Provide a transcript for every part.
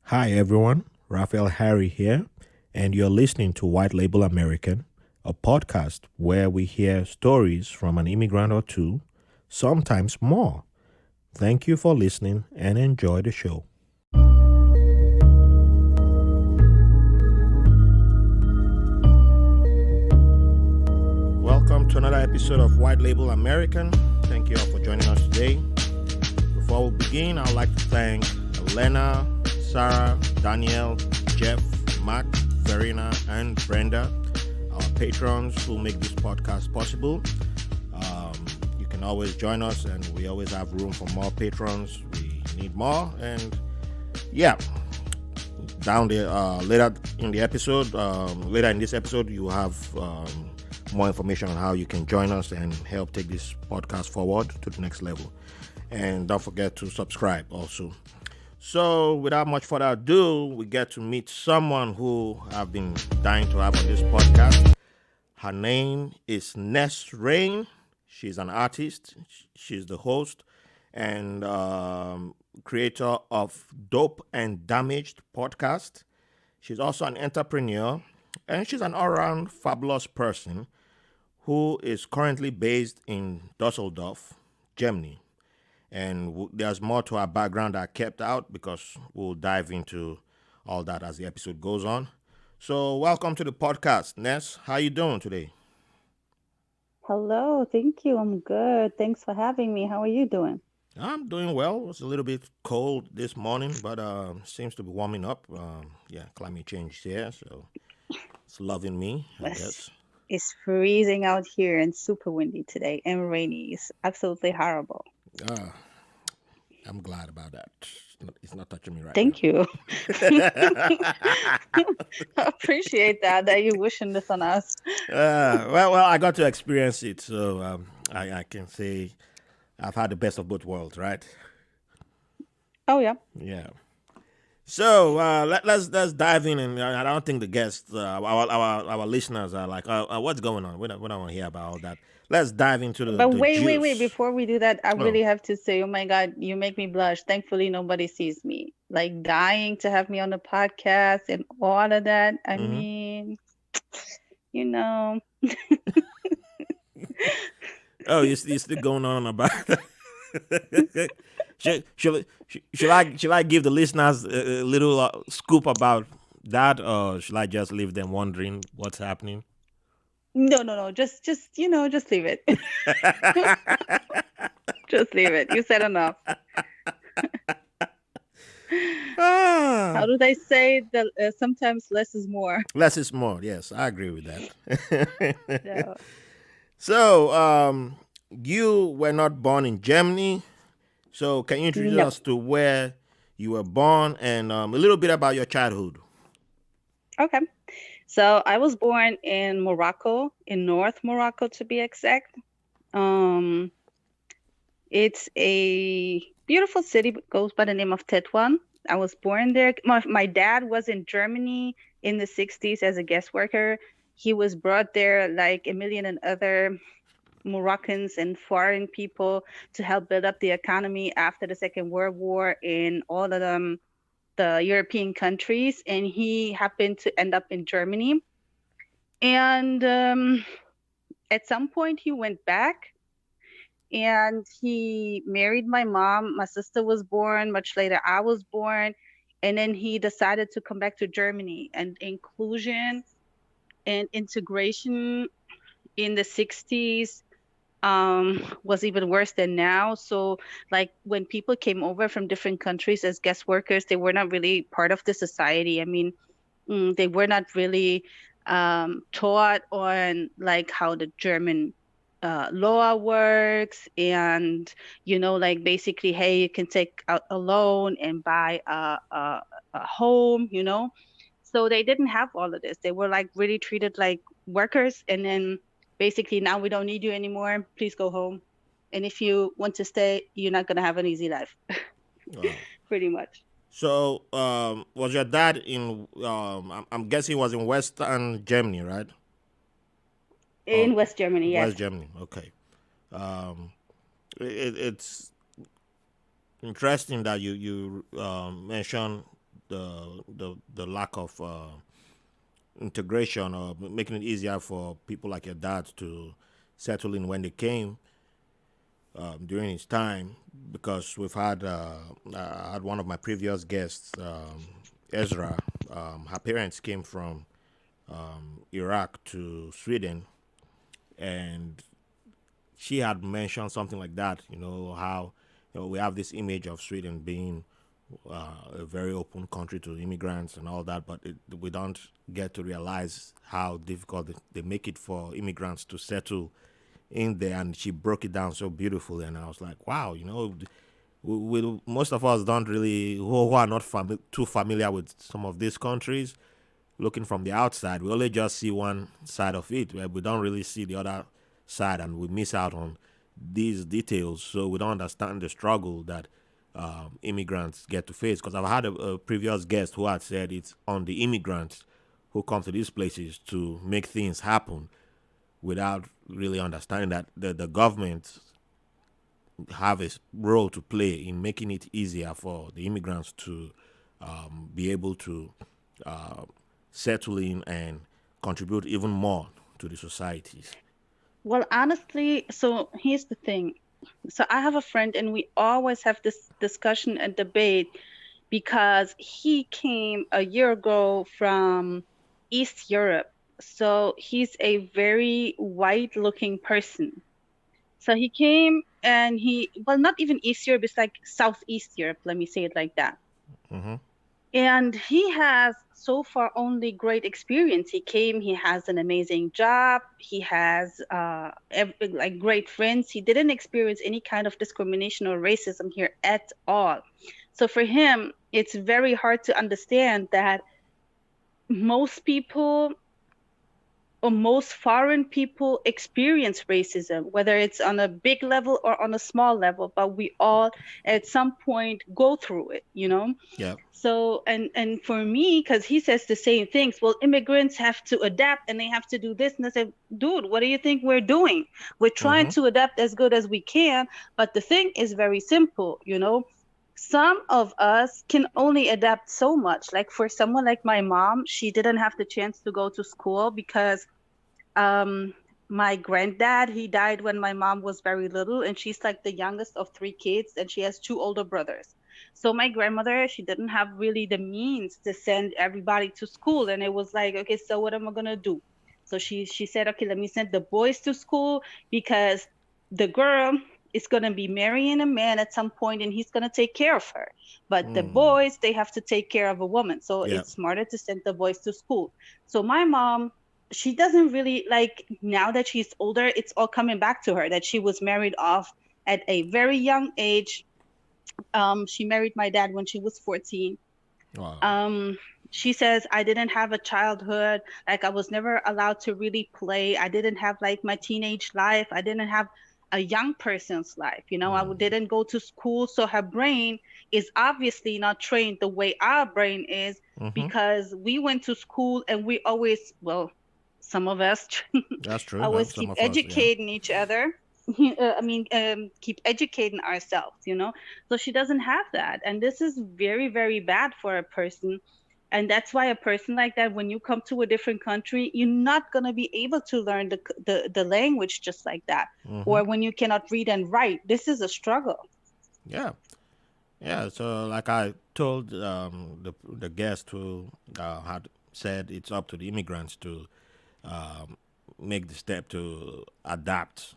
Hi everyone, Raphael Harry here, and you're listening to White Label American, a podcast where we hear stories from an immigrant or two, sometimes more. Thank you for listening and enjoy the show. Welcome to another episode of White Label American. Thank you all for joining us today. Before we begin, I'd like to thank Elena, Sarah, Daniel, Jeff, Mark, Verena, and Brenda, our patrons who make this podcast possible. You can always join us, and we always have room for more patrons. We need more, and yeah, down there later in the episode, later in this episode, you have more information on how you can join us and help take this podcast forward to the next level. And don't forget to subscribe also. So, without much further ado, we get to meet someone who I've been dying to have on this podcast. Her name is Nes Reign. She's an artist. She's the host and creator of Dope and Damaged podcast. She's also an entrepreneur, and she's an all-around fabulous person who is currently based in Dusseldorf, Germany. And there's more to our background that I kept out because we'll dive into all that as the episode goes on. So welcome to the podcast, Nes. How you doing today? Hello, thank you. I'm good. Thanks for having me. How are you doing? I'm doing well. It's a little bit cold this morning, but seems to be warming up. Yeah, climate change here, so it's loving me, I Yes. guess. It's freezing out here and super windy today and rainy. It's absolutely horrible. Uh, I'm glad about that. It's not touching me right now. Thank you. I appreciate that you're wishing this on us. Well, I got to experience it, so I can say I've had the best of both worlds, right? Oh yeah. Yeah. So let's dive in, and I don't think the guests, our listeners, are like, what's going on? We don't want to hear about all that. Let's dive into the But the wait. juice. Before we do that, I Oh, really have to say, oh my God, you make me blush. Thankfully, nobody sees me. Like dying to have me on the podcast and all of that. I mm-hmm. mean, you know. Oh, you still going on about that? should I give the listeners a little scoop about that, or should I just leave them wondering what's happening? No. Just leave it. Just leave it. You said enough. How Ah, do they say that sometimes less is more? less is more. Yes, I agree with that. So, So, you were not born in Germany. So, can you introduce no. us to where you were born and a little bit about your childhood? Okay. So I was born in Morocco, in North Morocco to be exact. Um, it's a beautiful city, goes by the name of Tetaoun. I was born there. My dad was in Germany in the 60s as a guest worker. He was brought there like a million and other Moroccans and foreign people to help build up the economy after the Second World War in all of the European countries. And he happened to end up in Germany. And at some point, he went back and he married my mom. My sister was born. Much later, I was born. And then he decided to come back to Germany. And inclusion and integration in the 60s was even worse than now. So like when people came over from different countries as guest workers, they were not really part of the society. I mean, they were not really taught on like how the German law works, and like basically, hey, you can take out a loan and buy a home. So they didn't have all of this. They were like really treated like workers, and then basically now we don't need you anymore. Please go home. And if you want to stay, you're not gonna have an easy life, Wow. pretty much. So, was your dad in? I'm guessing he was in Western Germany, right? Or In West Germany, yes. West Germany? Okay. Um, it's interesting that you mentioned the lack of integration, or making it easier for people like your dad to settle in when they came during his time, because we've had I had one of my previous guests, Ezra. Her parents came from Iraq to Sweden, and she had mentioned something like that. How we have this image of Sweden being a very open country to immigrants and all that, but we don't get to realize how difficult they make it for immigrants to settle in there. And she broke it down so beautifully, and I was like, wow, most of us don't really, who are not too familiar with some of these countries, looking from the outside, we only just see one side of it, where we don't really see the other side, and we miss out on these details. So we don't understand the struggle that immigrants get to face. Because I've had a previous guest who had said it's on the immigrants who come to these places to make things happen, without really understanding that the government have a role to play in making it easier for the immigrants to be able to uh, settle in and contribute even more to the societies. Well, honestly, so here's the thing. So I have a friend, and we always have this discussion and debate because he came a year ago from East Europe. So he's a very white-looking person. So he came and well, not even East Europe, it's like Southeast Europe, let me say it like that. Mm-hmm. And he has so far only great experience. He came, he has an amazing job, he has like great friends. He didn't experience any kind of discrimination or racism here at all. So for him, it's very hard to understand that most people or most foreign people experience racism, whether it's on a big level or on a small level, but we all at some point go through it, you know? Yeah. So, and for me, because he says the same things, well, immigrants have to adapt and they have to do this. And I said, dude, what do you think we're doing? We're trying Mm-hmm. to adapt as good as we can, but the thing is very simple, you know? Some of us can only adapt so much. Like for someone like my mom, she didn't have the chance to go to school because um, my granddad, he died when my mom was very little, and she's like the youngest of three kids, and she has two older brothers. So my grandmother, she didn't have really the means to send everybody to school, and it was like, okay, so what am I gonna do? So she said, okay, let me send the boys to school because the girl is gonna be marrying a man at some point, and he's gonna take care of her. But the boys, they have to take care of a woman, so Yeah. it's smarter to send the boys to school. So my mom, she doesn't really like, now that she's older, it's all coming back to her that she was married off at a very young age. She married my dad when she was 14. Wow. um she says, I didn't have a childhood, like I was never allowed to really play. I didn't have like my teenage life. I didn't have a young person's life, you know. Didn't go to school, so her brain is obviously not trained the way our brain is, Mm-hmm. because we went to school and we always, well, some of us That's true. Well, always some keep of us, yeah. educating each other. Keep educating ourselves, you know. So she doesn't have that. And this is very, very bad for a person. And that's why a person like that, when you come to a different country, you're not going to be able to learn the language just like that. Mm-hmm. Or when you cannot read and write, this is a struggle. Yeah. Yeah. So, like I told the guest who had said it's up to the immigrants to um, make the step to adapt.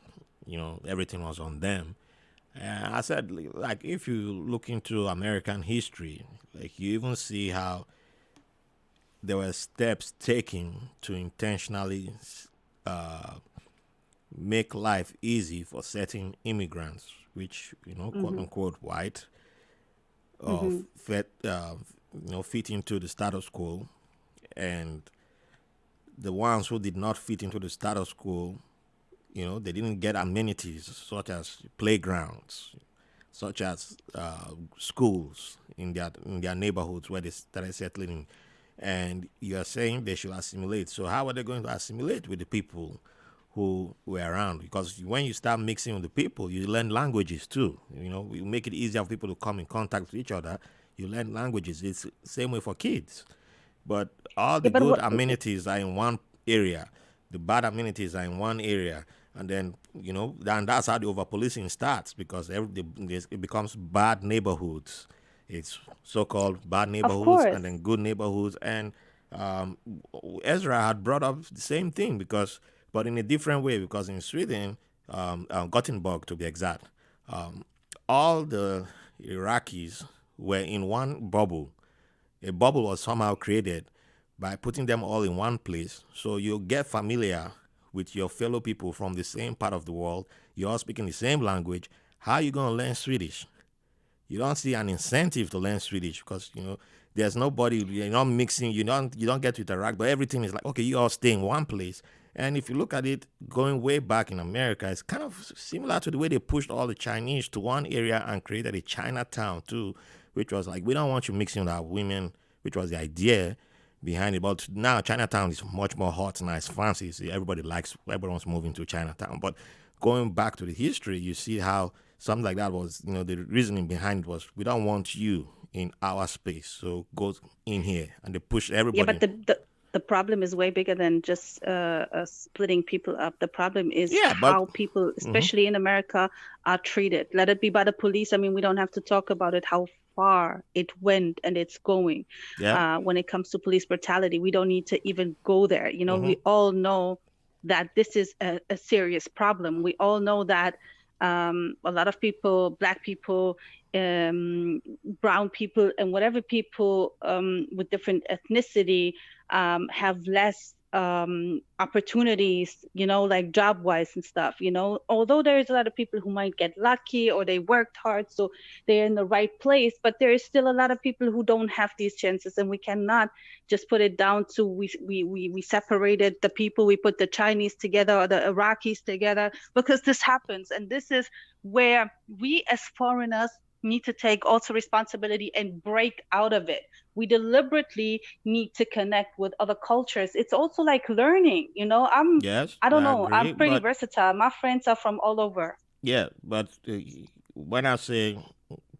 Everything was on them. And I said, like, if you look into American history, like, you even see how there were steps taken to intentionally uh, make life easy for certain immigrants, which, quote Hmm. unquote, white, or Hmm. fit into the status quo. And the ones who did not fit into the status quo, they didn't get amenities such as playgrounds, such as schools in their neighborhoods where they started settling in. And you are saying they should assimilate. So how are they going to assimilate with the people who were around? Because when you start mixing with the people, you learn languages too. You make it easier for people to come in contact with each other. You learn languages. It's the same way for kids. But all the Yeah, but good what? amenities are in one area. The bad amenities are in one area. And then, then that's how the over policing starts because it becomes bad neighborhoods. It's so called bad Of neighborhoods and course. then good neighborhoods. And um, Ezra had brought up the same thing but in a different way, because in Sweden, Gothenburg to be exact, um, all the Iraqis were in one bubble. A bubble was somehow created by putting them all in one place. So you get familiar with your fellow people from the same part of the world. You're all speaking the same language. How are you going to learn Swedish? You don't see an incentive to learn Swedish because there's nobody. You're not mixing. You don't get to interact. But everything is like, okay, you all stay in one place. And if you look at it, going way back in America, it's kind of similar to the way they pushed all the Chinese to one area and created a Chinatown too, which was like, we don't want you mixing with our women, which was the idea behind it. But now Chinatown is much more hot, nice, fancy. See, everyone's moving to Chinatown. But going back to the history, you see how something like that was, the reasoning behind it was, we don't want you in our space, so go in here, and they push Yeah, everybody. but the problem is way bigger than just splitting people up. The problem is Yeah, but how people, mhm, especially in America, are treated. Let it be by the police. I mean, we don't have to talk about it, how far it went and it's going. yeah, When it comes to police brutality, we don't need to even go there. hmm, We all know that this is a serious problem. We all know that a lot of people, Black people, um, brown people, and whatever people with different ethnicity have less opportunities, like job wise and stuff. Although there's a lot of people who might get lucky or they worked hard, so they're in the right place, but there is still a lot of people who don't have these chances, and we cannot just put it down to we separated the people, we put the Chinese together or the Iraqis together, because this happens. And this is where we as foreigners need to take also responsibility and break out of it. We deliberately need to connect with other cultures. It's also like learning, yes, I don't I know, agree. I'm pretty But versatile. My friends are from all over. yeah, but when I say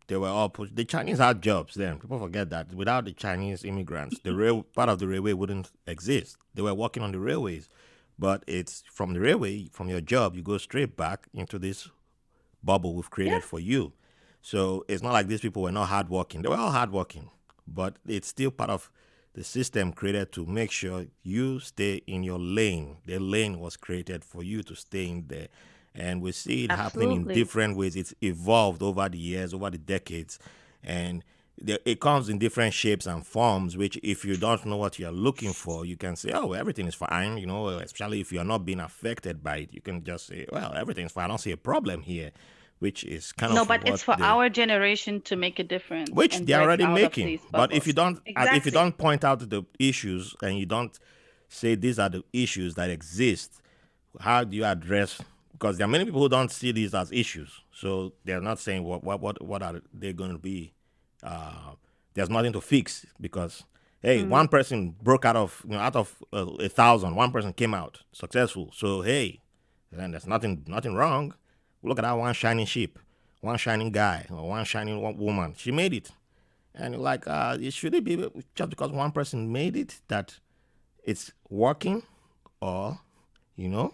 they were all pushed, the Chinese had jobs then. People forget that without the Chinese immigrants, the rail part of the railway wouldn't exist. They were working on the railways, but it's from the railway, from your job, you go straight back into this bubble we've Yeah, created for you. So it's not like these people were not hardworking. They were all hardworking, but it's still part of the system created to make sure you stay in your lane. The lane was created for you to stay in there. And we see it happening in absolutely. different ways. It's evolved over the years, over the decades. And it comes in different shapes and forms, which if you don't know what you're looking for, you can say, oh, well, everything is fine, especially if you're not being affected by it. You can just say, well, everything's fine. I don't see a problem here, which is kind No, of but it's what for our generation to make a difference which and they're break already out of making. these But if you bubbles. don't, if you Exactly. don't point out the issues and you don't say these are the issues that exist, how do you address? Because there are many people who don't see these as issues, so they're not saying what are they going to be. Uh, there's nothing to fix because hey, Mm. one person broke out of 1,000, one person came out successful. So hey, then there's nothing wrong. Look at that one shining sheep, one shining guy, or one shining woman. She made it, and you're like, it should it be just because one person made it that it's working, or you know,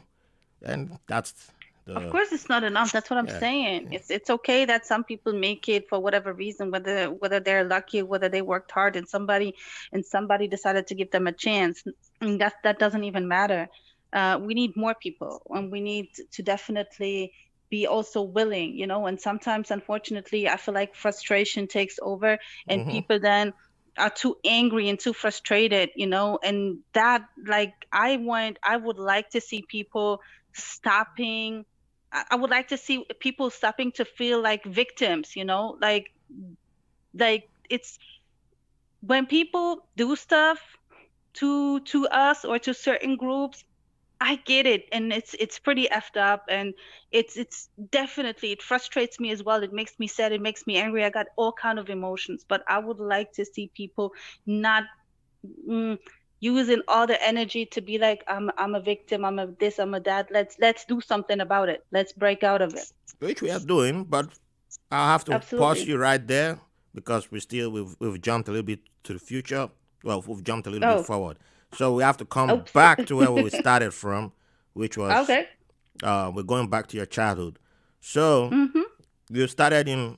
and that's Of the course, it's not enough. That's what I'm yeah. saying. It's okay that some people make it for whatever reason, whether they're lucky, whether they worked hard, and somebody decided to give them a chance. And that doesn't even matter. We need more people, and we need to definitely be also willing, And sometimes, unfortunately, I feel like frustration takes over, and Mm-hmm. people then are too angry and too frustrated, And that, like, I would like to see people stopping. I would like to see people stopping to feel like victims, like it's when people do stuff to us or to certain groups. I get it, and it's pretty effed up, and it's definitely, it frustrates me as well. It makes me sad, it makes me angry. I got all kind of emotions, but I would like to see people not mm, using all the energy to be like, I'm a victim, I'm a this, I'm a that. Let's do something about it. Let's break out of it. Which we are doing, but I'll have to pause Absolutely. you right there because we've jumped a little bit to the future. Well, we've jumped a little bit Oh, forward, so we have to come oops. back to where we started from, which was Okay. we're going back to your childhood. So Mm-hmm. you started in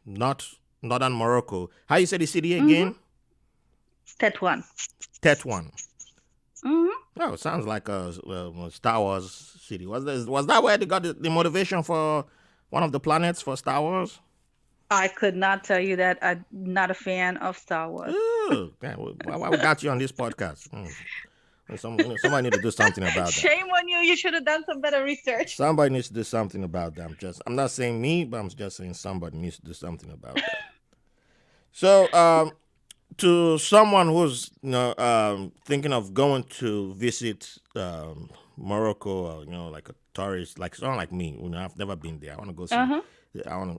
northern Morocco. How you say the city Mm-hmm. again? That one. Tetouan. Mm-hmm. Oh, it sounds like a Star Wars city. Was that where they got the motivation for one of the planets for Star Wars? I could not tell you that. I'm not a fan of Star Wars. Ooh, man, why we got you on this podcast? Somebody need to do something about that. Shame on you. You should have done some better research. Somebody needs to do something about that. I'm not saying me, but I'm just saying somebody needs to do something about that. So, to someone who's thinking of going to visit Morocco, or like a tourist, like someone like me, I've never been there. I want to go see. Uh-huh.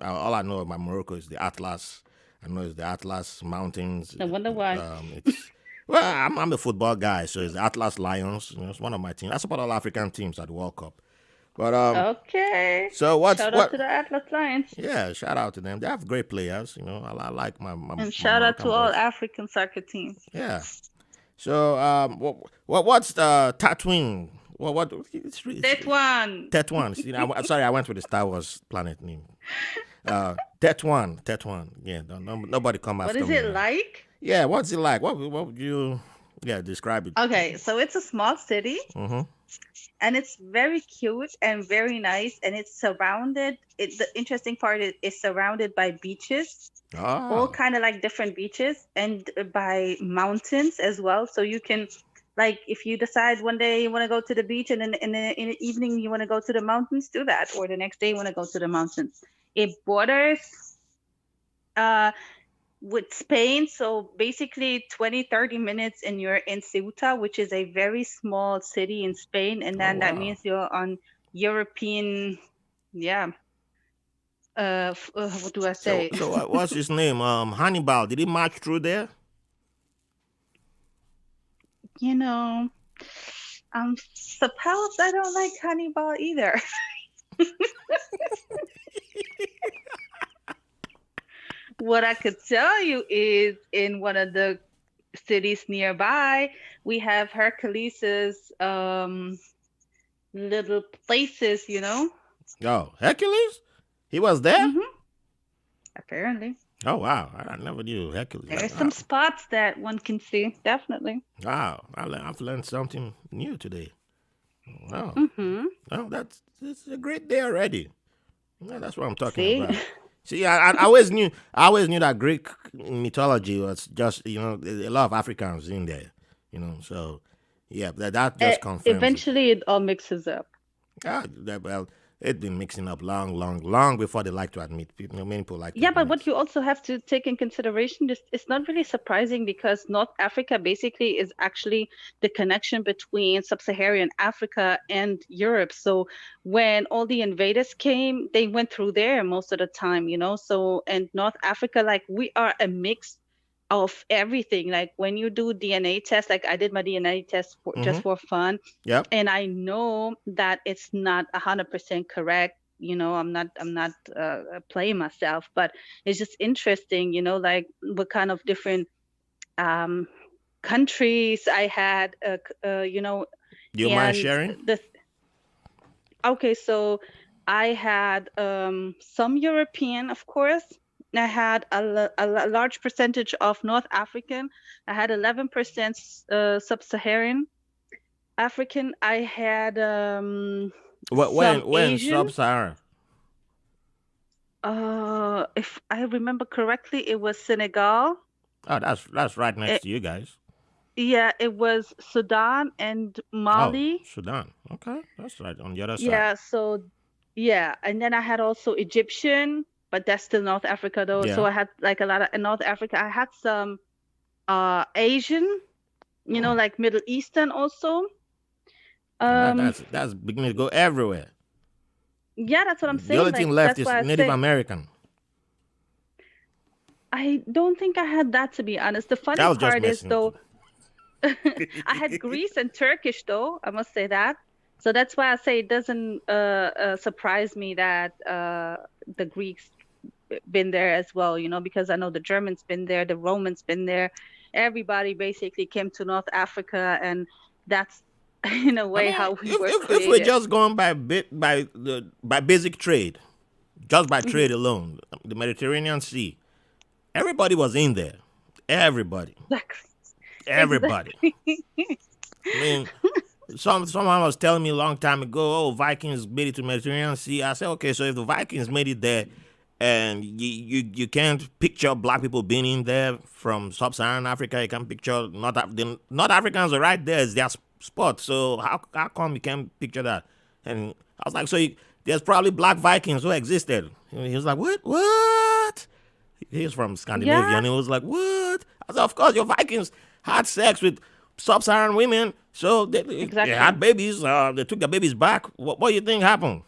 All I know about Morocco is the Atlas. I know it's the Atlas Mountains. I wonder why. It's well, I'm a football guy, so it's the Atlas Lions. It's one of my teams. I support all African teams at the World Cup. But Okay. so Shout out what? to the Atlas Lions. Yeah, shout out to them. They have great players. I like And my shout out to Moroccan all boys. African soccer teams. Yeah. So what's Tatooine? What That one. Tetouan? See, sorry, I went with the Star Wars planet name. Tetouan. Yeah, nobody come What after is me it now. like? Yeah, what's it like? What would you describe it? Okay, so it's a small city Mm-hmm. and it's very cute and very nice and it's surrounded the interesting part is it's surrounded by beaches, all Oh, kind of like different beaches and by mountains as well. So you can like if you decide one day you want to go to the beach and then in the evening you want to go to the mountains, do that. Or the next day you want to go to the mountains. It borders uh with Spain. So basically 20-30 minutes and you're in Ceuta, which is a very small city in Spain. And oh then that wow. means you're on European, yeah. What do I So say? so what's his name? Hannibal. Did he march through there? You know, I'm suppose I don't like Hannibal either. What I could tell you is in one of the cities nearby, we have Hercules's little places, you know? Oh, Hercules. He was there. Mm-hmm. Apparently. Oh wow, I never knew Hercules. There are some spots that one can see, definitely. Wow, I've learned something new today. Wow, Mm-hmm. well, it's a great day already. Yeah, that's what I'm talking See? about. See, I always knew that Greek mythology was just a lot of Africans in there. So yeah, that just confirms it. Eventually it all mixes up. Well, it's been mixing up long, long, long before they like to admit. Many people like to Yeah, but admit. what you also have to take in consideration is it's not really surprising because North Africa basically is actually the connection between sub-Saharan Africa and Europe. So when all the invaders came, they went through there most of the time, you know. So and North Africa, like we are a mix of everything. Like when you do DNA tests, like I did my DNA test for Mm-hmm. just for fun, Yep. and I know that it's not 100% correct. You know, I'm not playing myself, but it's just interesting, you know, like what kind of different um countries I had you know. Do you mind And sharing? the okay, so I had some European, of course. I had a large percentage of North African. I had 11% sub-Saharan African. I had some When Asian. sub-Saharan? If I remember correctly, it was Senegal. Oh, that's right next It, to you guys. yeah, it was Sudan and Oh, Mali. Sudan. Okay, that's right on the other side. Yeah, so yeah, and then I had also Egyptian, but that's still North Africa though. So Yeah. I had like a lot of in North Africa. I had some Asian, you know, Hmm. like Middle Eastern also. And Um, that's beginning to go everywhere. yeah, that's what I'm The saying. only thing Like left that's is why I Native say American. I don't think I had that to be honest. The I funny was just part is messing with though, you. I had Greece and Turkish though, I must say that. So that's why I say it doesn't surprise me that the Greeks been there as well, because I know the Germans been there, the Romans been there. Everybody basically came to North Africa, and that's in a I way mean, how we were if we're created. just going by basic trade, just by Hmm. trade alone, the Mediterranean Sea, everybody was in there. Everybody, everybody. Exactly. I mean, someone was telling me a long time ago, oh, Vikings made it to Mediterranean Sea. I said, okay, so if the Vikings made it there, and you can't picture black people being in there from sub-Saharan Africa, you can picture the North Africans are right there. It's their spot. So how come you can't picture that? And I was like, there's probably black Vikings who existed. And he was like, what? He's from Scandinavia, Yeah, and he was like, "What?" I said, "Of course, your Vikings had sex with sub-Saharan women, so they had exactly. babies. They took the babies back. What do you think happened?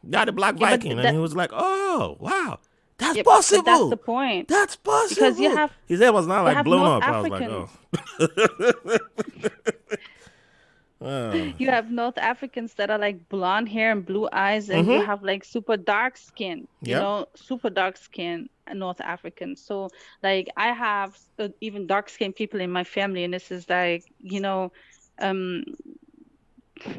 They had a black Yeah, but Viking," and he was like, "Oh, wow, that's yep, but that's the possible. point, That's because possible." His head was not you like have blown North up. I was like, "Oh, Africans. uh, You have North Africans that are like blonde hair and blue eyes, and you mm-hmm, have like super dark skin, yep, super dark skin North Africans. So like I have even dark skinned people in my family, and this is like, um,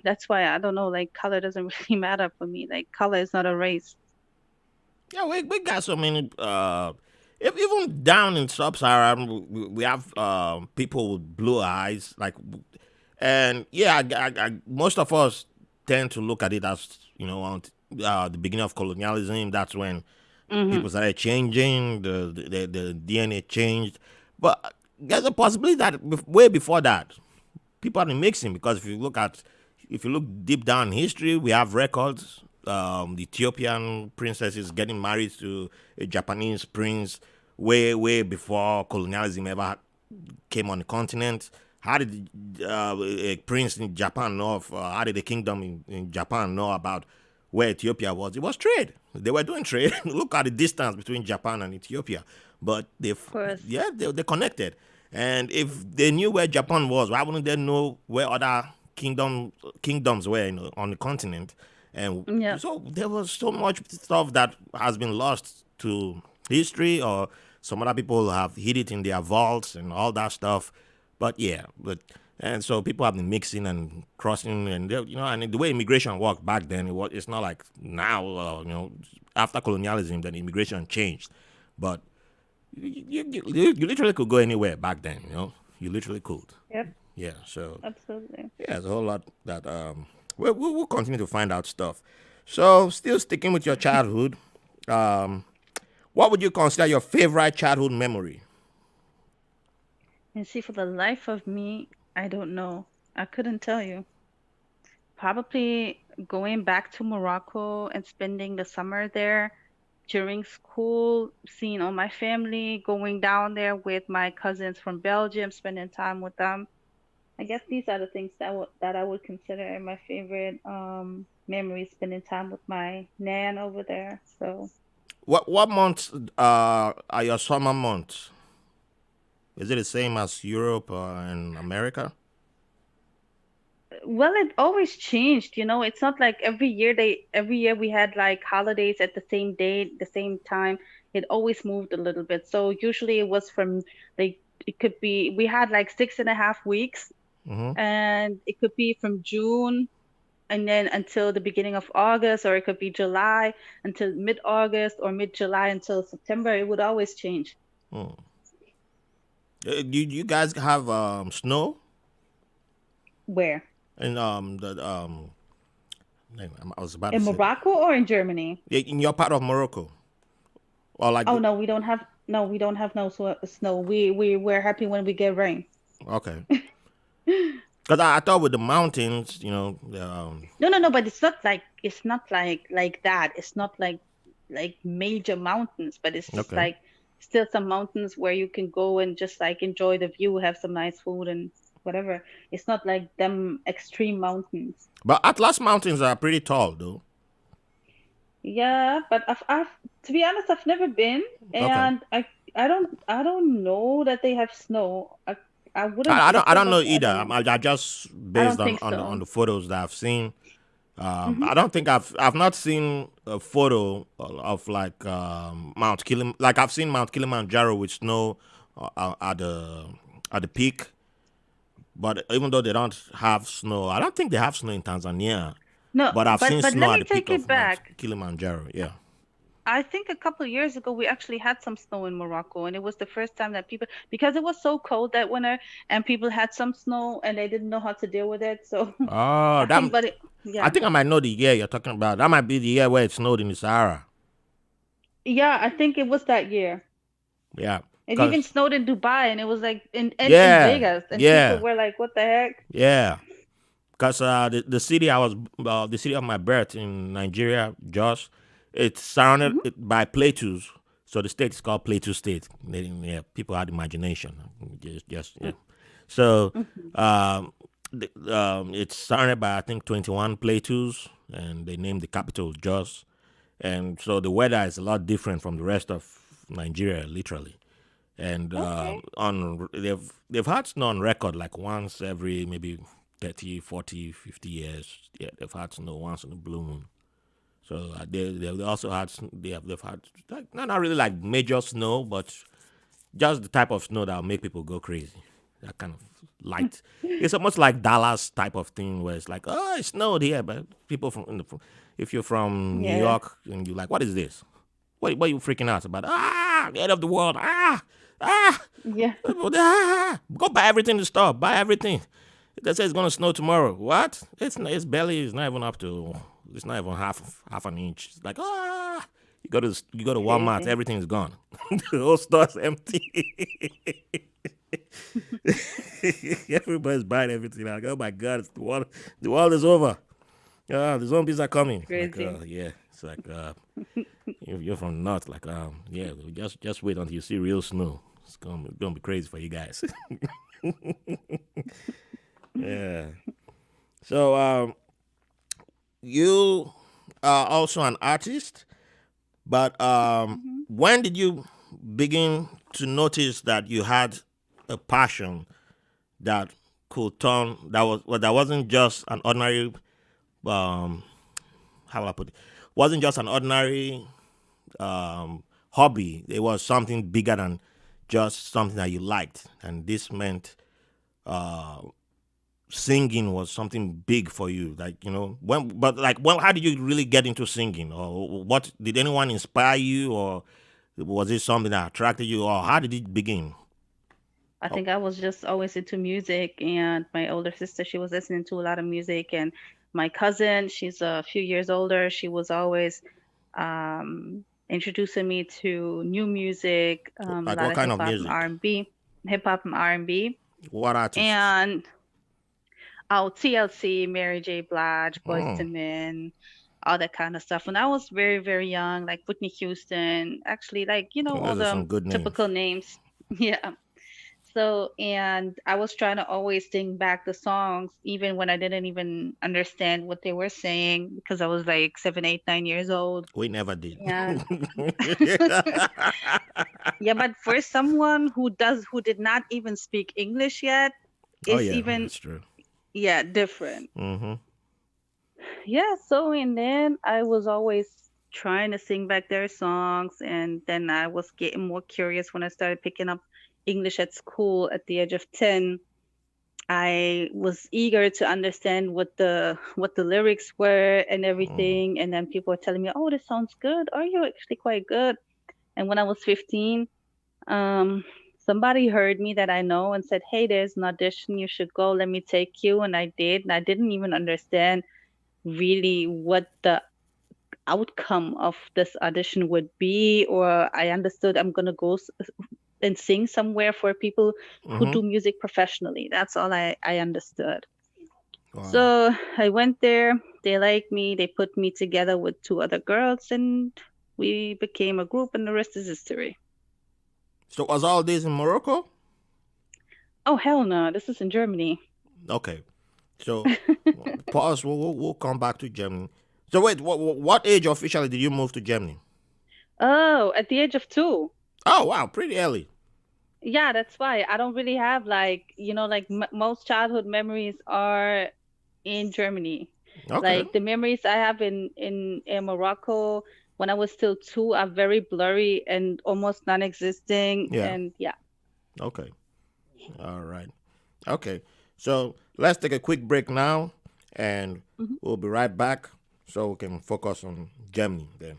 that's why I don't know, like color doesn't really matter for me. Like color is not a race. yeah." We got so many. If even down in sub-Saharan, we have people with blue eyes, like. And yeah, most of us tend to look at it as on the beginning of colonialism. That's when Hmm. people started changing, the DNA changed. But there's a possibility that way before that, people have been mixing because if you look deep down in history, we have records. The Ethiopian princess is getting married to a Japanese prince way before colonialism ever came on the continent. How did a prince in Japan know? How did the kingdom in Japan know about where Ethiopia was? It was trade. They were doing trade. Look at the distance between Japan and Ethiopia, but Of course. they connected. And if they knew where Japan was, why wouldn't they know where other kingdoms were on the continent? And Yeah. so there was so much stuff that has been lost to history, or some other people have hid it in their vaults and all that stuff. But yeah, and so people have been mixing and crossing, and and the way immigration worked back then, it's not like now. After colonialism, then immigration changed, but you literally could go anywhere back then. You literally could. Yep. Yeah. So Absolutely. yeah, there's a whole lot that we'll continue to find out stuff. So still sticking with your childhood, um, what would you consider your favorite childhood memory? And see, for the life of me, I don't know. I couldn't tell you. Probably going back to Morocco and spending the summer there during school, seeing all my family, going down there with my cousins from Belgium, spending time with them. I guess these are the things that I would consider my favorite memories, spending time with my nan over there. So, What months are your summer months? Is it the same as Europe and America? well, it always changed, It's not like every year we had like holidays at the same date, the same time. It always moved a little bit. So usually it was from like it could be we had like 6.5 weeks, Mm-hmm. and it could be from June and then until the beginning of August, or it could be July until mid-August, or mid-July until September. It would always change. Hmm. Do you guys have snow Where? in the I was about to In say Morocco or in Germany? in your part of Morocco, or like Oh no, we don't have no snow. We're happy when we get rain. okay, because I thought with the mountains, No, no, no, but it's not like that. It's not like major mountains, but it's just okay. like still some mountains where you can go and just like enjoy the view, have some nice food and whatever. It's not like them extreme mountains. But Atlas Mountains are pretty tall, though. Yeah, but I've to be honest, I've never been, Okay. and I don't know that they have snow. I wouldn't think I so, don't know but I either. don't know. I just I based don't think on so. the photos that I've seen. Hmm. I don't think I've not seen a photo of like Mount Kilim. Like I've seen Mount Kilimanjaro with snow at the peak, but even though they don't have snow, I don't think they have snow in Tanzania. No, But I've seen but snow let at me the peak take it of Mount back. Kilimanjaro. Yeah. I think a couple of years ago we actually had some snow in Morocco, and it was the first time that people, because it was so cold that winter, and people had some snow and they didn't know how to deal with it. So Oh, I think, but it, I yeah, think I might know the year you're talking about. That might be the year where it snowed in the Sahara. yeah, I think it was that year. Yeah. It even Cause snowed in Dubai, and it was like in yeah, Vegas, and people yeah, were like, "What the heck?" yeah. Cause the city I was the city of my birth in Nigeria, Jos, it's surrounded Hmm. by plateaus. So the state is called Plateau State. Yeah, people had imagination. Just yeah. So Hmm. um, it's surrounded by I think 21 plateaus, and they named the capital Jos. And so the weather is a lot different from the rest of Nigeria, literally. And Okay. on they've had snow on record like once every maybe 30, 40, 50 years. Yeah, they've had snow once in a blue moon. So they also had they've had like, not really like major snow, but just the type of snow that'll make people go crazy. That kind of light. It's almost like Dallas type of thing where it's like, oh, it snowed here, but people if you're from New Yeah. York and you're like, what is this? What are you freaking out about? Ah, the end of the world. Ah, Yeah. go buy everything in the store. Buy everything. They say it's gonna snow tomorrow. What? It's barely. It's not even up to. It's not even half an inch. It's like you go to Walmart. Crazy. Everything's gone. The whole store's empty. Everybody's buying everything. Like, oh my god, the world is over. The zombies are coming. Like, Crazy. yeah. It's like, if you're from the north, like, yeah, just wait until you see real snow. It's gonna be crazy for you guys. Yeah. So, you are also an artist, but Hmm. when did you begin to notice that you had a passion that could turn that was well, that wasn't just an ordinary um how will I put it? Wasn't just an ordinary hobby. It was something bigger than just something that you liked, and this meant singing was something big for you. Like how did you really get into singing, or what did anyone inspire you, or was it something that attracted you, or how did it begin? I Oh, think I was just always into music, and my older sister, she was listening to a lot of music, and my cousin, she's a few years older, she was always introducing me to new music, a like lot what of kind of music? hip hop and R&B, What artists? and oh, TLC, Mary J. Blige, Boyz Hmm. II Men, all that kind of stuff. When I was very, very young, like Whitney Houston, actually, like, all Those are the some good names. typical names. Yeah. So, and I was trying to always sing back the songs, even when I didn't even understand what they were saying, because I was like 7, 8, 9 years old. We never did. And yeah, but for someone who did not even speak English yet, Oh it's yeah, even, that's true. yeah, different. Mm-hmm. Yeah, so and then I was always trying to sing back their songs, and then I was getting more curious when I started picking up English at school at the age of 10. I was eager to understand what the lyrics were and everything, and then people were telling me, "Oh, this sounds good. Are you actually quite good?" And when I was 15, somebody heard me that I know and said, "Hey, there's an audition. You should go. Let me take you." And I did, and I didn't even understand really what the outcome of this audition would be, or I understood I'm gonna go and sing somewhere for people who Mm-hmm. do music professionally. That's all I understood. Wow. So I went there, they liked me, they put me together with two other girls, and we became a group, and the rest is history. So was all this in Morocco? Oh, hell no, this is in Germany. Okay. So pause. We'll come back to Germany. So wait, what age officially did you move to Germany? Oh, at the age of 2. Oh wow, pretty early. Yeah, that's why I don't really have like, like most childhood memories are in Germany. Okay. Like the memories I have in Morocco when I was still 2 are very blurry and almost non-existing. Yeah. And yeah. Okay. All right. Okay. So let's take a quick break now, and Mhm. we'll be right back so we can focus on Germany then.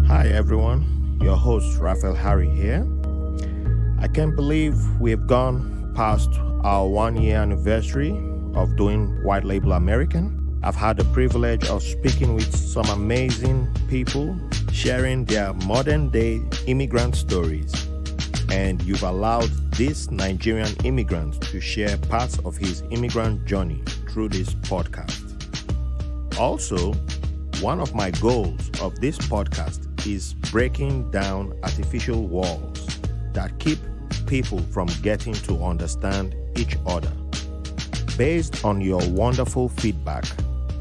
Hi everyone, your host Raphael Harry here. I can't believe we've gone past our 1 year anniversary of doing White Label American. I've had the privilege of speaking with some amazing people sharing their modern day immigrant stories. And you've allowed this Nigerian immigrant to share parts of his immigrant journey through this podcast. Also, one of my goals of this podcast is breaking down artificial walls that keep people from getting to understand each other. Based on your wonderful feedback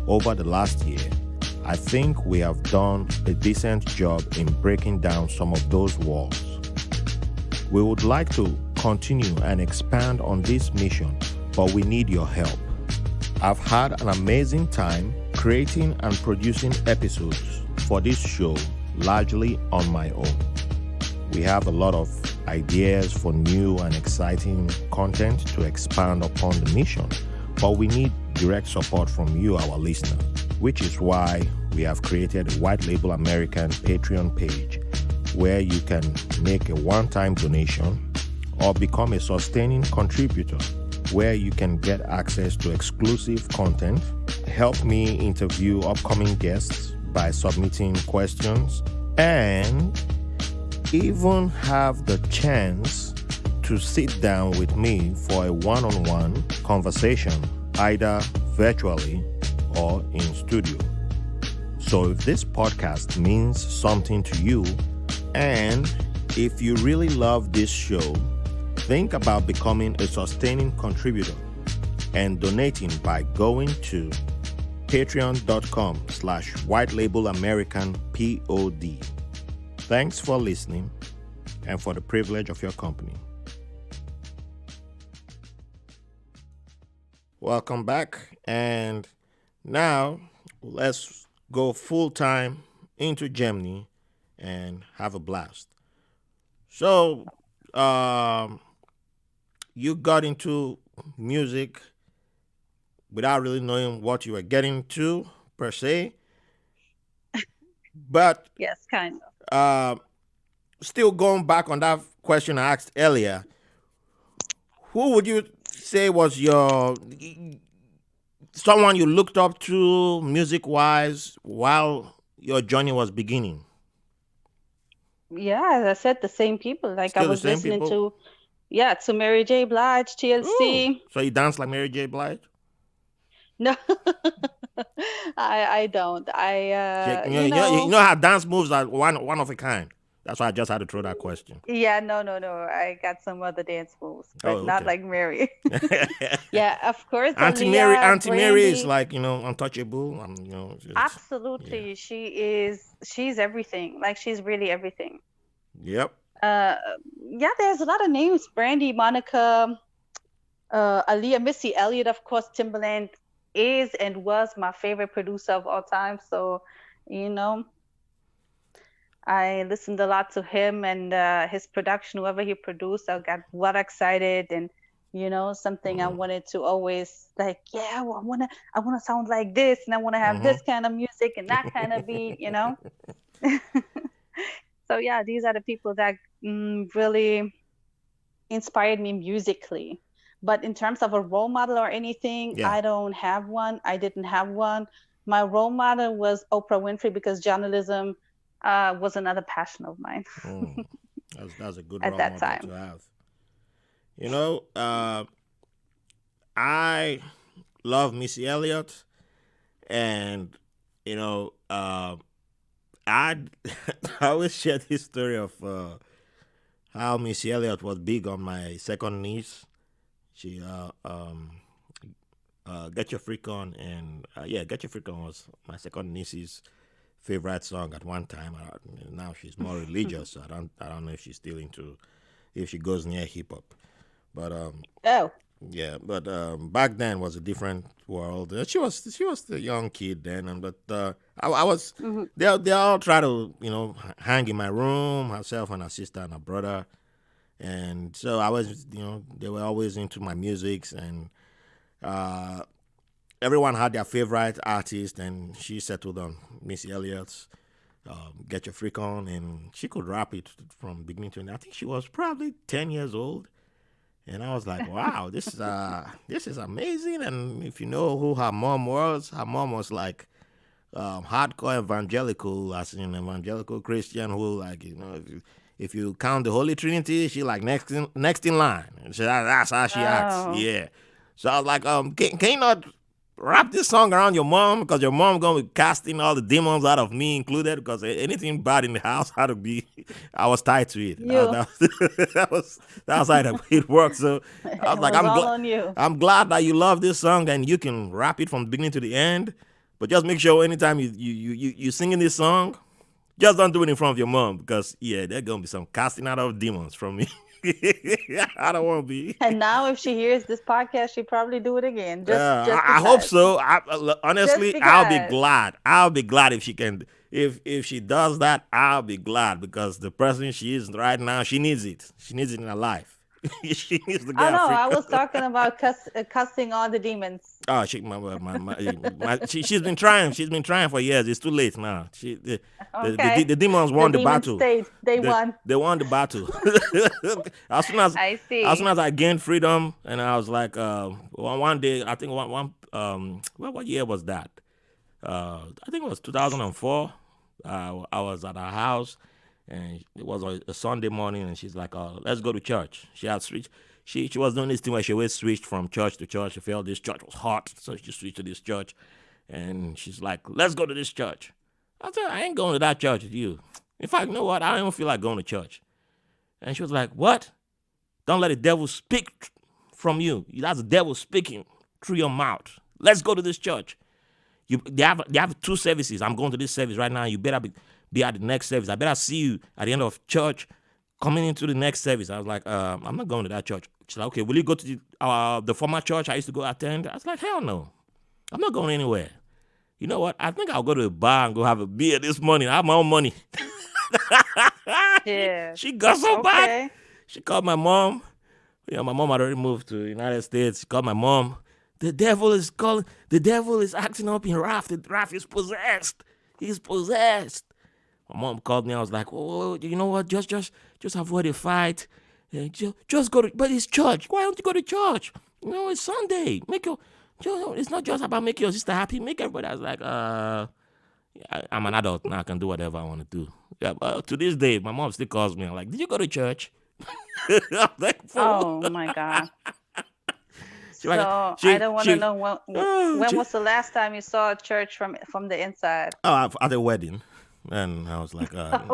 over the last year, I think we have done a decent job in breaking down some of those walls. We would like to continue and expand on this mission, but we need your help. I've had an amazing time creating and producing episodes for this show largely on my own. We have a lot of ideas for new and exciting content to expand upon the mission, but we need direct support from you, our listener, which is why we have created a White Label American Patreon page where you can make a one-time donation or become a sustaining contributor where you can get access to exclusive content, help me interview upcoming guests by submitting questions, and even have the chance to sit down with me for a one-on-one conversation, either virtually or in studio. So if this podcast means something to you, and if you really love this show, think about becoming a sustaining contributor and donating by going to patreon.com/whitelabelamericanpod. Thanks for listening and for the privilege of your company. Welcome back, and now let's go full time into Germany and have a blast. So, you got into music without really knowing what you were getting to per se, but Yes, kind of. uh, still going back on that question I asked earlier, who would you say was your someone you looked up to music wise while your journey was beginning? Yeah, as I said, the same people. Like I Still the was same listening people? to, yeah, to Mary J. Blige, Ooh, TLC. so you dance like Mary J. Blige? No, I don't. You know how dance moves are one of a kind. That's why I just had to throw that question. Yeah, no. I got some other dance moves, but Oh, not okay. like Mary. Yeah, of course, Auntie Mary is Brandy. like untouchable. Yeah. Absolutely. She's everything. Like she's really everything. Yep. Uh, yeah, there's a lot of names. Brandy, Monica, Aaliyah, Missy Elliott, of course, Timbaland is and was my favorite producer of all time. So, you know, I listened a lot to him and his production, whoever he produced. I got well excited and something I Mm-hmm. wanted to always like, yeah, well, I wanna sound like this and I wanna have Mm-hmm. this kind of music and that kind of beat. So yeah, these are the people that really inspired me musically. But in terms of a role model or anything, Yeah. I don't have one. I didn't have one. My role model was Oprah Winfrey because journalism was another passion of mine Mm. That's a good at role that model to time. have. You know, I love Missy Elliott, and you know, I I always share this story of how Missy Elliott was big on my second niece. She Get Your Freak On, and yeah, Get Your Freak On was my second niece's favorite song at one time. Now she's more religious. So I don't know if she's still into if she goes near hip hop. But Oh. yeah, but back then was a different world. She was the young kid then, and but I was Hmm. they all try to hang in my room, herself and her sister and her brother, and so I was they were always into my musics, and uh, everyone had their favorite artist, and she settled on Missy Elliott's "Get Your Freak On," and she could rap it from beginning to end. I think she was probably 10 years old, and I was like, "Wow, this is amazing." And if you know who her mom was like hardcore evangelical, as in evangelical Christian who like if you count the Holy Trinity, she like next in line. And so that's how she acts. Oh. Yeah. So I was like, can you not wrap this song around your mom because your mom gonna be casting all the demons out of me included because anything bad in the house had to be I was tied to it. You. That was how it worked. So I was It like, was all on you. I'm glad that you love this song and you can rap it from the beginning to the end. But just make sure anytime you singing this song, just don't do it in front of your mom because yeah, there's gonna be some casting out of demons from me. I don't want to be. And now, if she hears this podcast, she probably do it again, just I hope because. so. Just Honestly, I'll be because. glad. I'll be glad if she can. If she does that, I'll be glad because the person she is right now, she needs it. She needs it in her life. She needs to Oh get no, I Africa. was talking about cussing all the demons. Oh, she's been trying. She's been trying for years. It's too late now. Okay. The demons The won the demon battle. state, they won. They won the battle. as soon as I as soon see. as I gained freedom, and I was like, one day, I think what year was that? I think it was 2004. I was at her house, and it was a Sunday morning, and she's like, let's go to church. She had switched. She was doing this thing where she always switched from church to church. She felt this church was hot, so she switched to this church, and she's like, let's go to this church. I said, I ain't going to that church with you. In fact, you know what? I don't feel like going to church. And she was like, what? Don't let the devil speak from you. That's the devil speaking through your mouth. Let's go to this church. They have two services. I'm going to this service right now. You better be at the next service. I better see you at the end of church coming into the next service. I was like, I'm not going to that church. She's like, okay, will you go to the former church I used to go attend? I was like, hell no. I'm not going anywhere. You know what? I think I'll go to a bar and go have a beer this morning. I have my own money. she, Shit. she got so bad. Okay. She called my mom. My mom had already moved to the United States. She called my mom. The devil is calling. The devil is acting up in Raph. Raph is possessed. He's possessed. My mom called me. I was like, oh, you know what? Just avoid a fight. Just go to. But it's church. Why don't you go to church? It's Sunday. It's not just about making your sister happy. Make everybody. I was like, I'm an adult now. I can do whatever I want to do. Yeah, but to this day, my mom still calls me. I'm like, did you go to church? I'm like, Oh my God. she like, So I she, don't want to she, know when she, was the last time you saw a church from the inside? at a wedding, and I was like, I'm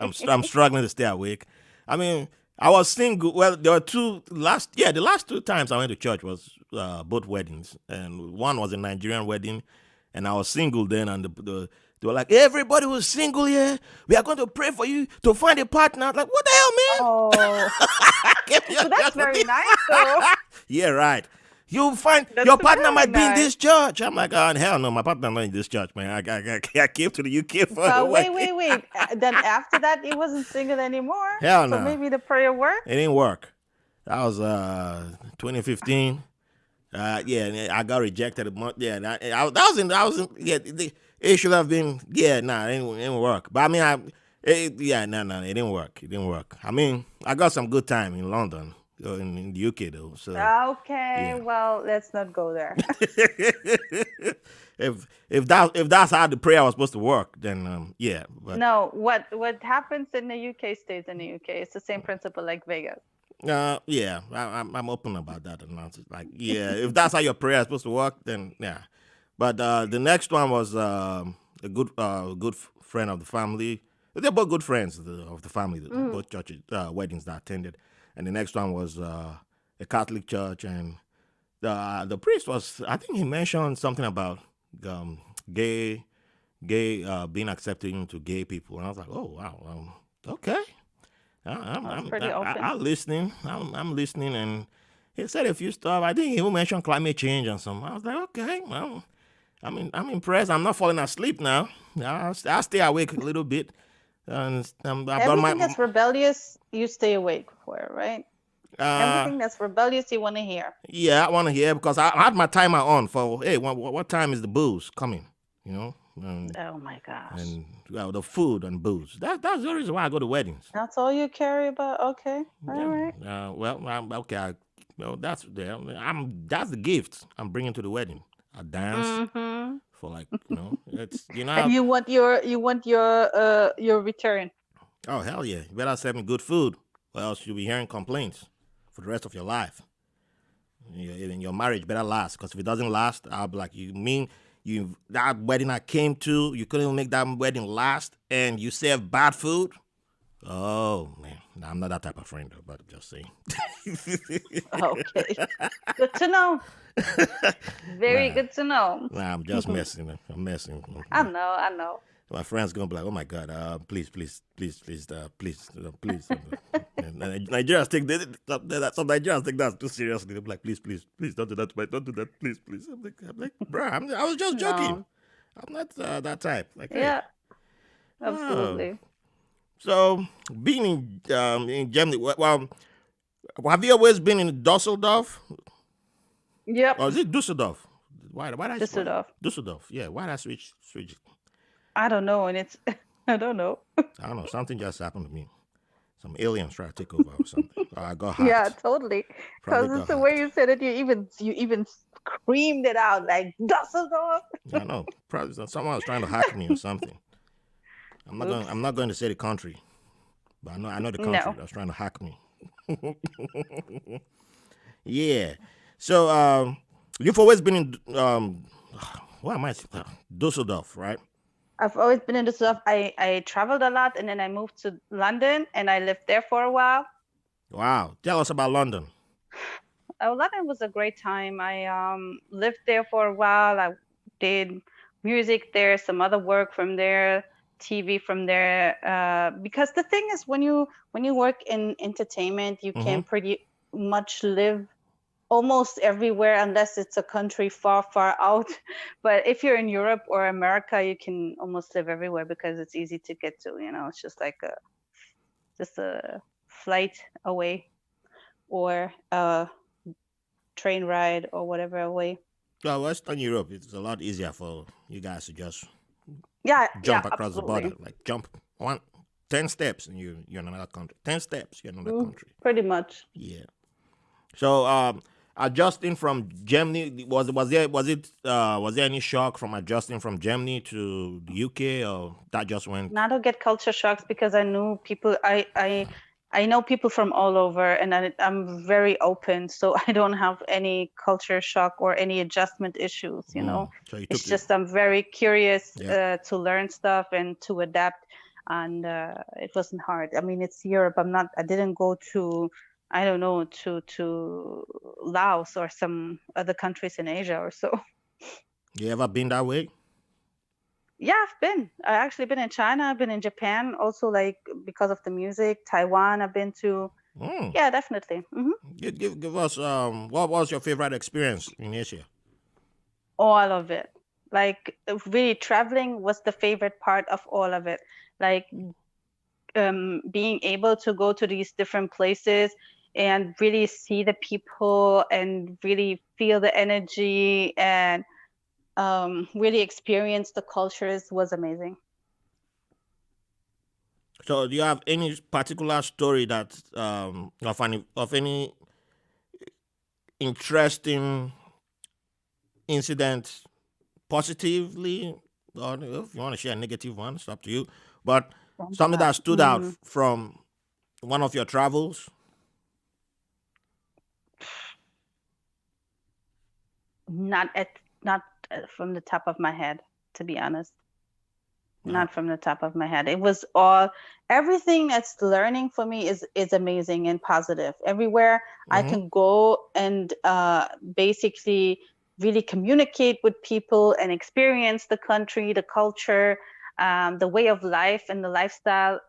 Okay. struggling to stay awake. I mean, I was single. Well, there were the last two times I went to church was both weddings, and one was a Nigerian wedding, and I was single then, and they were like, everybody who's single here, we are going to pray for you to find a partner. I was like, what the hell, man? Oh, Give me so a that's chance. very nice, though. Yeah, right. You find That's your partner very might be in nice. this church. I'm like, oh hell no, my partner not in this church, man. I came to the UK for a But wait, wedding. wait, wait. Then after that, he wasn't single anymore. Hell So no, maybe the prayer worked. it didn't work. That was 2015. Yeah, and I got rejected a month. Yeah, that was in, yeah. It should have been it didn't work. But I mean, no, it didn't work. It didn't work. I mean, I got some good time in London, in the UK though. So Okay, yeah. well, let's not go there. if that's how the prayer was supposed to work, then yeah. But No, what happens in the UK stays in the UK. It's the same principle like Vegas. yeah, I'm open about that. And not like yeah, if that's how your prayer is supposed to work, then yeah. But the next one was a good friend of the family. They're both good friends of the family, Mm. both churches weddings that I attended. And the next one was a Catholic church, and the priest was, I think he mentioned something about um, gay gay, being accepted into gay people, and I was like, oh wow, okay, That's pretty open. I'm listening, I'm listening, and he said a few stuff. I think he even mentioned climate change and some. I was like, okay, well, I'm impressed. I'm not falling asleep now. I'll stay awake a little bit, and but Everything that's rebellious, you stay awake for, right? uh, Everything that's rebellious, you want to hear. yeah, I want to hear because I had my timer on for hey, what time is the booze coming? You know, Oh my gosh. and well, the food and booze. That's the reason why I go to weddings. That's all you care about? Okay. All Yeah. right. Well, okay. That's there. That's the gift I'm bringing to the wedding. I dance Mm-hmm. for like it's And you want your return. oh hell yeah, you better serve me good food, or else you'll be hearing complaints for the rest of your life. Even your marriage better last, because if it doesn't last, I'll be like, you mean you that wedding I came to, you couldn't even make that wedding last, and you serve bad food? Oh man, nah, I'm not that type of friend, though, but just saying. Okay. Good to know. Very nah, good to know. nah, I'm just messing. I'm messing. I know, I know. My friends gonna be like, "Oh my God, please, please, please, please, please." And Nigerians take some Nigerians take that too seriously. They're like, "Please, please, please, don't do that, don't do that, please, please." I'm like, bro, I was just joking. No. I'm not that type. Like, hey, Yeah, oh, absolutely. so being in Germany, well, have you always been in Dusseldorf, Yep. or is it Dusseldorf? Why Düsseldorf. Dusseldorf? Yeah, why did I switch? I don't know, and it's I don't know. I don't know. Something just happened to me. Some aliens try to take over or something. Or I got Yeah, hacked. totally. Probably Because it's got the way hacked. you said it. You even screamed it out like Düsseldorf. I know. Probably someone was trying to hack me or something. Oops. I'm not going to say the country, but I know the country No. that was trying to hack me. Yeah. So you've always been in what am I? Dusseldorf, right? I've always been into stuff. I traveled a lot, and then I moved to London, and I lived there for a while. Wow. Tell us about London. London was a great time. I lived there for a while. I did music there, some other work from there, TV from there. Because the thing is, when you work in entertainment, you Mm-hmm. can pretty much live almost everywhere unless it's a country far, far out. But if you're in Europe or America, you can almost live everywhere because it's easy to get to. It's just a flight away or a train ride or whatever away. Well, Western Europe, it's a lot easier for you guys to just Yeah, yeah, jump across the border. absolutely. Like jump 10 steps and you're in another country. 10 steps, you're in another country. Pretty much. Yeah. So adjusting from Germany, was there any shock from adjusting from Germany to the UK, or that just went? Now I don't get culture shocks because I knew people. I know people from all over, and I'm very open, so I don't have any culture shock or any adjustment issues. So you took It's the just I'm very curious yeah. to learn stuff and to adapt, and it wasn't hard. I mean, it's Europe. I didn't go to, I don't know, to Laos or some other countries in Asia or so. You ever been that way? Yeah, I actually been in China. I've been in Japan also, like because of the music. Taiwan, I've been to. Mm. Yeah, definitely. Give us what was your favorite experience in Asia? All of it. Like really traveling was the favorite part of all of it. Like being able to go to these different places and really see the people and really feel the energy and really experience the cultures was amazing. So do you have any particular story that of any interesting incident positively, or if you want to share a negative one, it's up to you. But From something that. that stood out from one of your travels. Not from the top of my head, to be honest. Uh, Not from the top of my head. It was all everything that's learning for me is amazing and positive. Everywhere I mm-hmm. can go and basically really communicate with people and experience the country, the culture, the way of life, and the lifestyle,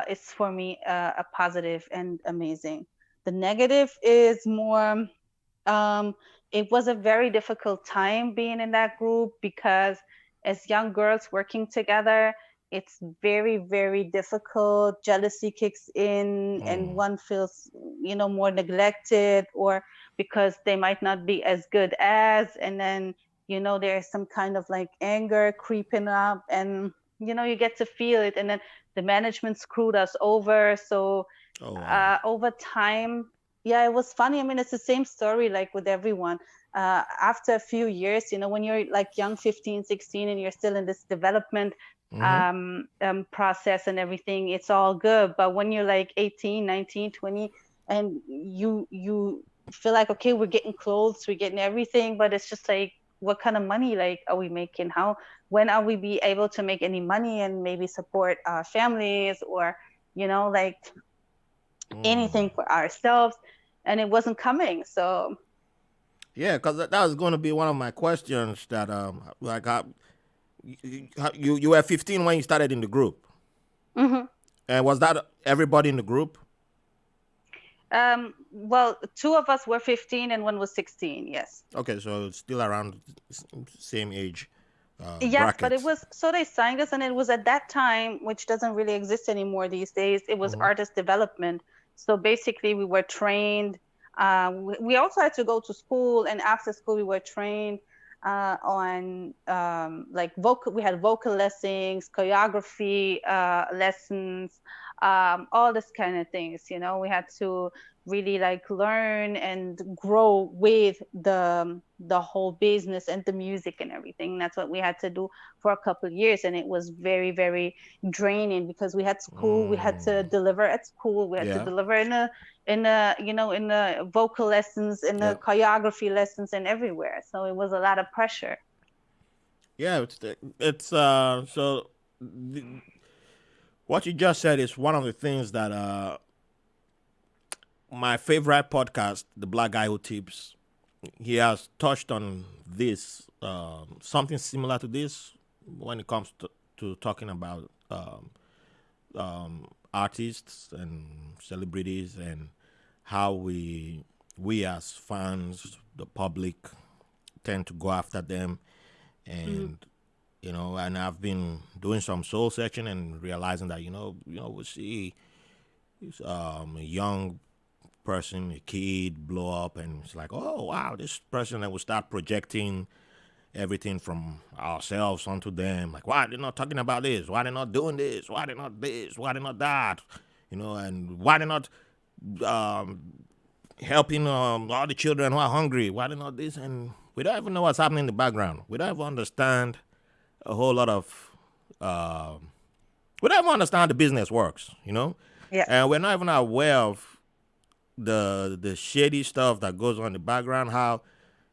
is for me a positive and amazing. The negative is more, um, it was a very difficult time being in that group because as young girls working together, it's very, very difficult. Jealousy kicks in and Mm. one feels, more neglected, or because they might not be as good as, and then, there's some kind of like anger creeping up, and, you get to feel it. And then the management screwed us over. So Oh wow. over time, yeah, it was funny. I mean, it's the same story like with everyone. After a few years, when you're like young, 15, 16, and you're still in this development Mm-hmm. process and everything, it's all good. But when you're like 18, 19, 20, and you feel like, okay, we're getting clothes, we're getting everything, but it's just like, what kind of money like are we making? When are we be able to make any money and maybe support our families, or like Mm. anything for ourselves? And it wasn't coming. So Yeah, because that was going to be one of my questions. That you were 15 when you started in the group, mhm. and was that everybody in the group? Well, two of us were 15 and one was 16. Yes. Okay, so it's still around same age Yes, but it bracket. was, so they signed us, and it was at that time, which doesn't really exist anymore these days. It was Mm-hmm. artist development. So basically, we were trained. We also had to go to school, and after school, we were trained on like vocal. We had vocal lessons, choreography lessons, all this kind of things. We had to really like learn and grow with the whole business and the music and everything. That's what we had to do for a couple of years, and it was very, very draining because we had school, we had to Mm. deliver at school, we had to Yeah. deliver in the vocal lessons, in the Yep. choreography lessons, and everywhere. So it was a lot of pressure. Yeah. It's so what you just said is one of the things that my favorite podcast, the Black Guy Who Tips, he has touched on this, something similar to this when it comes to talking about artists and celebrities and how we as fans, the public, tend to go after them, Mm-hmm. and and I've been doing some soul searching and realizing that we see a young person, a kid, blow up, and it's like, oh wow, this person, that will start projecting everything from ourselves onto them. Like, why are they not talking about this? Why are they not doing this? Why are they not this? Why are they not that? And why are they not um, helping all the children who are hungry? Why are they not this? And we don't even know what's happening in the background. We don't even understand a whole lot of. We don't even understand how the business works. Yeah. And we're not even aware of the shady stuff that goes on in the background. How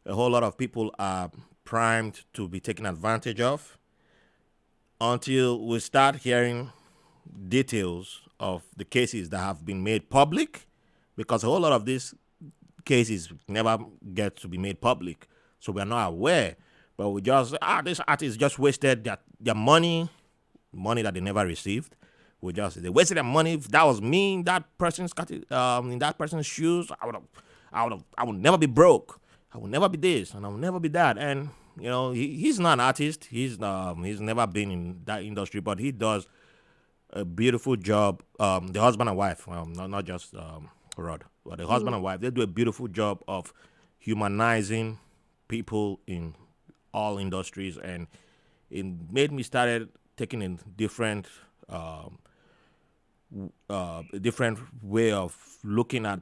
a whole lot of people are primed to be taken advantage of until we start hearing details of the cases that have been made public, because a whole lot of these cases never get to be made public, so we're not aware. But we just, this artist just wasted their money that they never received. They wasted their money. If that was me in in that person's shoes, I would never be broke. I will never be this, and I will never be that. And he's not an artist. He's never been in that industry, but he does a beautiful job. The husband and wife, not just Rod, but the husband Mm-hmm. and wife, they do a beautiful job of humanizing people in all industries, and it made me started taking a different way of looking at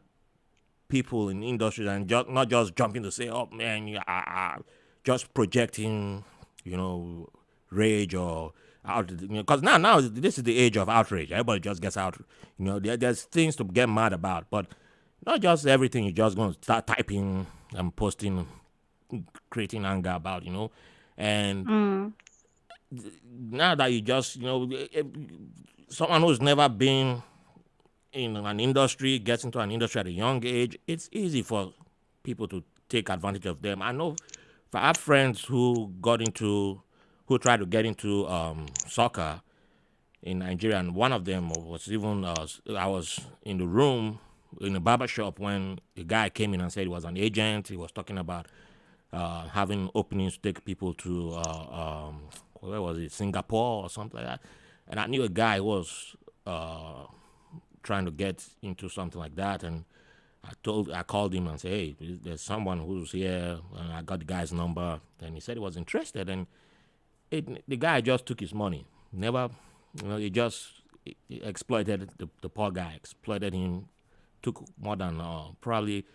people in industries, and not just jumping to say, oh man, just projecting, you know, rage or out. Because now this is the age of outrage. Everybody just gets out. There's things to get mad about, but not just everything. You're just going to start typing and posting, creating anger about. And Mm. now that you just someone who's never been in an industry gets into an industry at a young age, it's easy for people to take advantage of them. I know I have friends who tried to get into soccer in Nigeria, and one of them was even I was in the room in a barber shop when a guy came in and said he was an agent. He was talking about having openings to take people to where was it, Singapore or something like that. And I knew a guy who was trying to get into something like that, and I called him and said, hey, there's someone who's here, and I got the guy's number, and he said he was interested, and the guy just took his money, never, he just exploited the poor guy, exploited him, took more than probably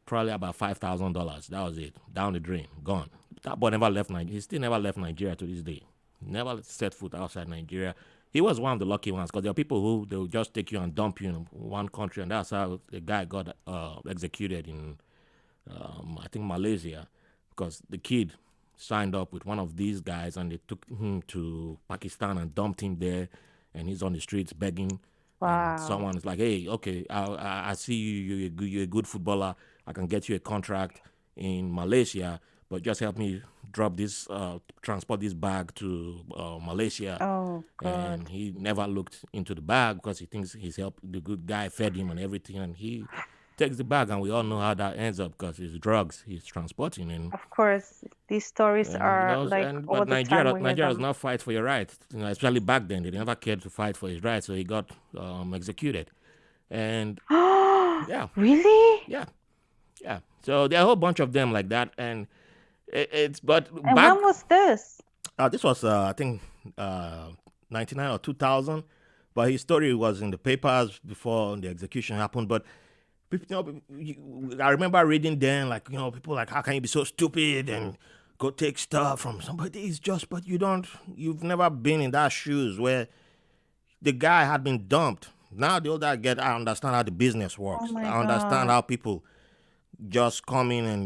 about $5,000. That was it, down the drain, gone. That boy never left Nigeria. He still never left Nigeria to this day. Never set foot outside Nigeria. He was one of the lucky ones because there are people who they will just take you and dump you in one country, and that's how the guy got executed in I think Malaysia, because the kid signed up with one of these guys and they took him to Pakistan and dumped him there, and he's on the streets begging. And Wow. someone is like, "Hey, okay, I see you're a good footballer. I can get you a contract in Malaysia, but just help me transport this bag to Malaysia." Oh God. And he never looked into the bag because he thinks he's helped. The good guy fed him and everything, and he takes the bag, and we all know how that ends up because it's drugs he's transporting, Of course, these stories and are like all but the time we hear Nigeria does them. not fight for your rights. Especially back then, they never cared to fight for his rights, so he got executed, and yeah, Really? yeah, yeah. So there are a whole bunch of them like that, and it's but And back when was this? this was I think uh, 99 or 2000, but his story was in the papers before the execution happened. But I remember reading then, like, people like, how can you be so stupid and go take stuff from somebody? It's just, but you've never been in that shoes where the guy had been dumped. Now the older I get, I understand how the business Oh works. my I understand God. how people just come in and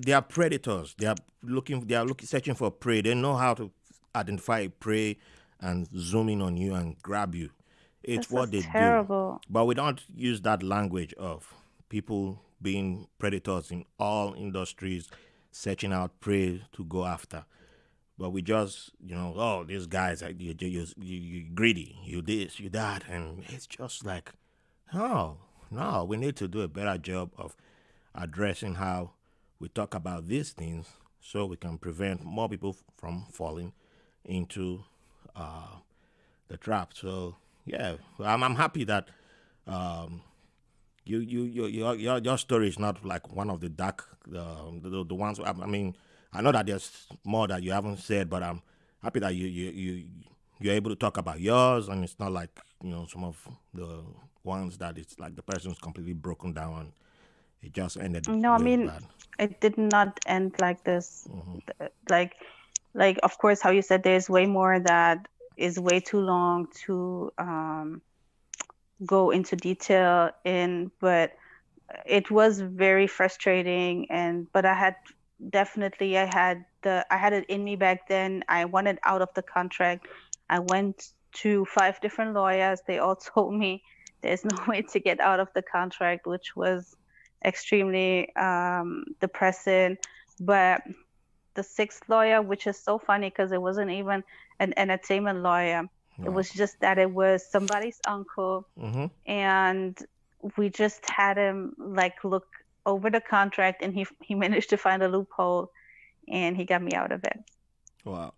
they are predators. They are looking searching for prey. They know how to identify a prey and zoom in on you and grab you. It's This what is they do. terrible. But we don't use that language of people being predators in all industries, searching out prey to go after. But we just, oh, these guys, you greedy, you this, you that. And it's just like, no, no, we need to do a better job of addressing how we talk about these things so we can prevent more people from falling into uh, the trap. So yeah, I'm happy that um, your story is not like one of the dark the ones. I mean, I know that there's more that you haven't said, but I'm happy that you're able to talk about yours, and it's not like some of the ones that it's like the person's completely broken down and it just ended No, I really mean, bad. it did not end like this. Like, of course, how you said there's way more that is way too long to go into detail in, but it was very frustrating. And but I had it in me back then. I wanted out of the contract. I went to 5 different lawyers. They all told me there's no way to get out of the contract, which was extremely depressing. But the sixth lawyer, which is so funny because it wasn't even an entertainment lawyer. It Wow. was just that it was somebody's uncle, Mm-hmm. and we just had him like look over the contract, and he managed to find a loophole, and he got me out of it. Wow.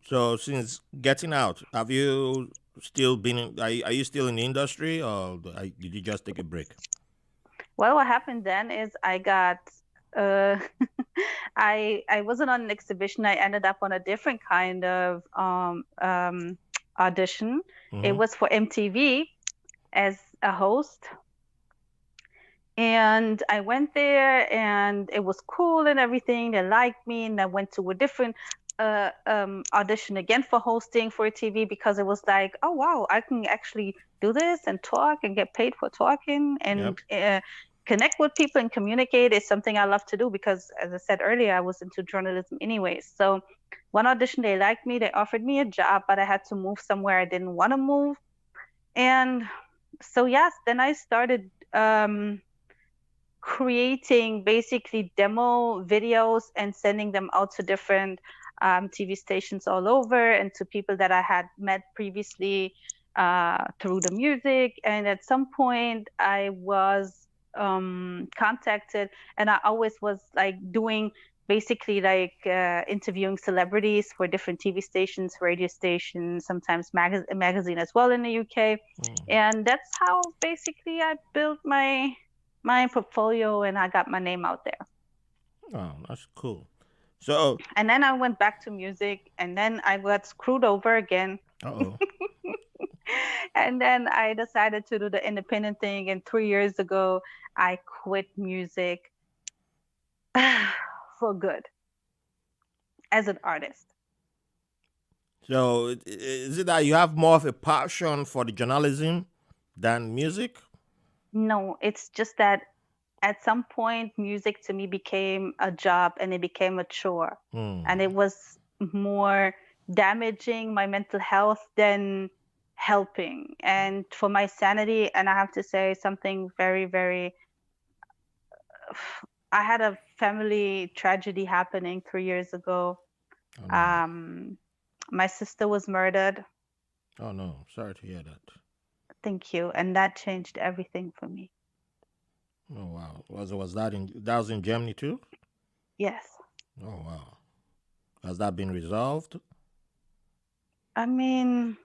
So since getting out, have you still been in, are you still in the industry, or did you just take a break? Well, what happened then is I got uh I wasn't on an exhibition. I ended up on a different kind of audition. It Mm-hmm. was for MTV as a host. And I went there and it was cool and everything. They liked me, and I went to a different audition again for hosting for TV, because it was like, oh wow, I can actually do this and talk and get paid for talking Yep. and connect with people and communicate is something I love to do, because as I said earlier, I was into journalism anyways. So one audition, they liked me, they offered me a job, but I had to move somewhere I didn't want to move. And so yes, then I started creating basically demo videos and sending them out to different TV stations all over and to people that I had met previously through the music. And at some point, I was contacted, and I always was like doing basically like interviewing celebrities for different TV stations, radio stations, sometimes magazine as well in the UK. Mm. And that's how basically I built my portfolio and I got my name out there. Oh, that's cool. So, And then I went back to music and then I got screwed over again. oh, And then I decided to do the independent thing. And 3 years ago, I quit music for good as an artist. so is it that you have more of a passion for the journalism than music? No, it's just that at some point, music to me became a job and it became a chore. And Hmm. it was more damaging my mental health than helping. And for my sanity, and I have to say something very, very, I had a family tragedy happening 3 years ago. Oh no. Um, my sister was murdered. Oh no. Sorry to hear that. Thank you. And that changed everything for me. Oh wow. Was that was in Germany too? Yes. Oh wow. Has that been resolved? I mean,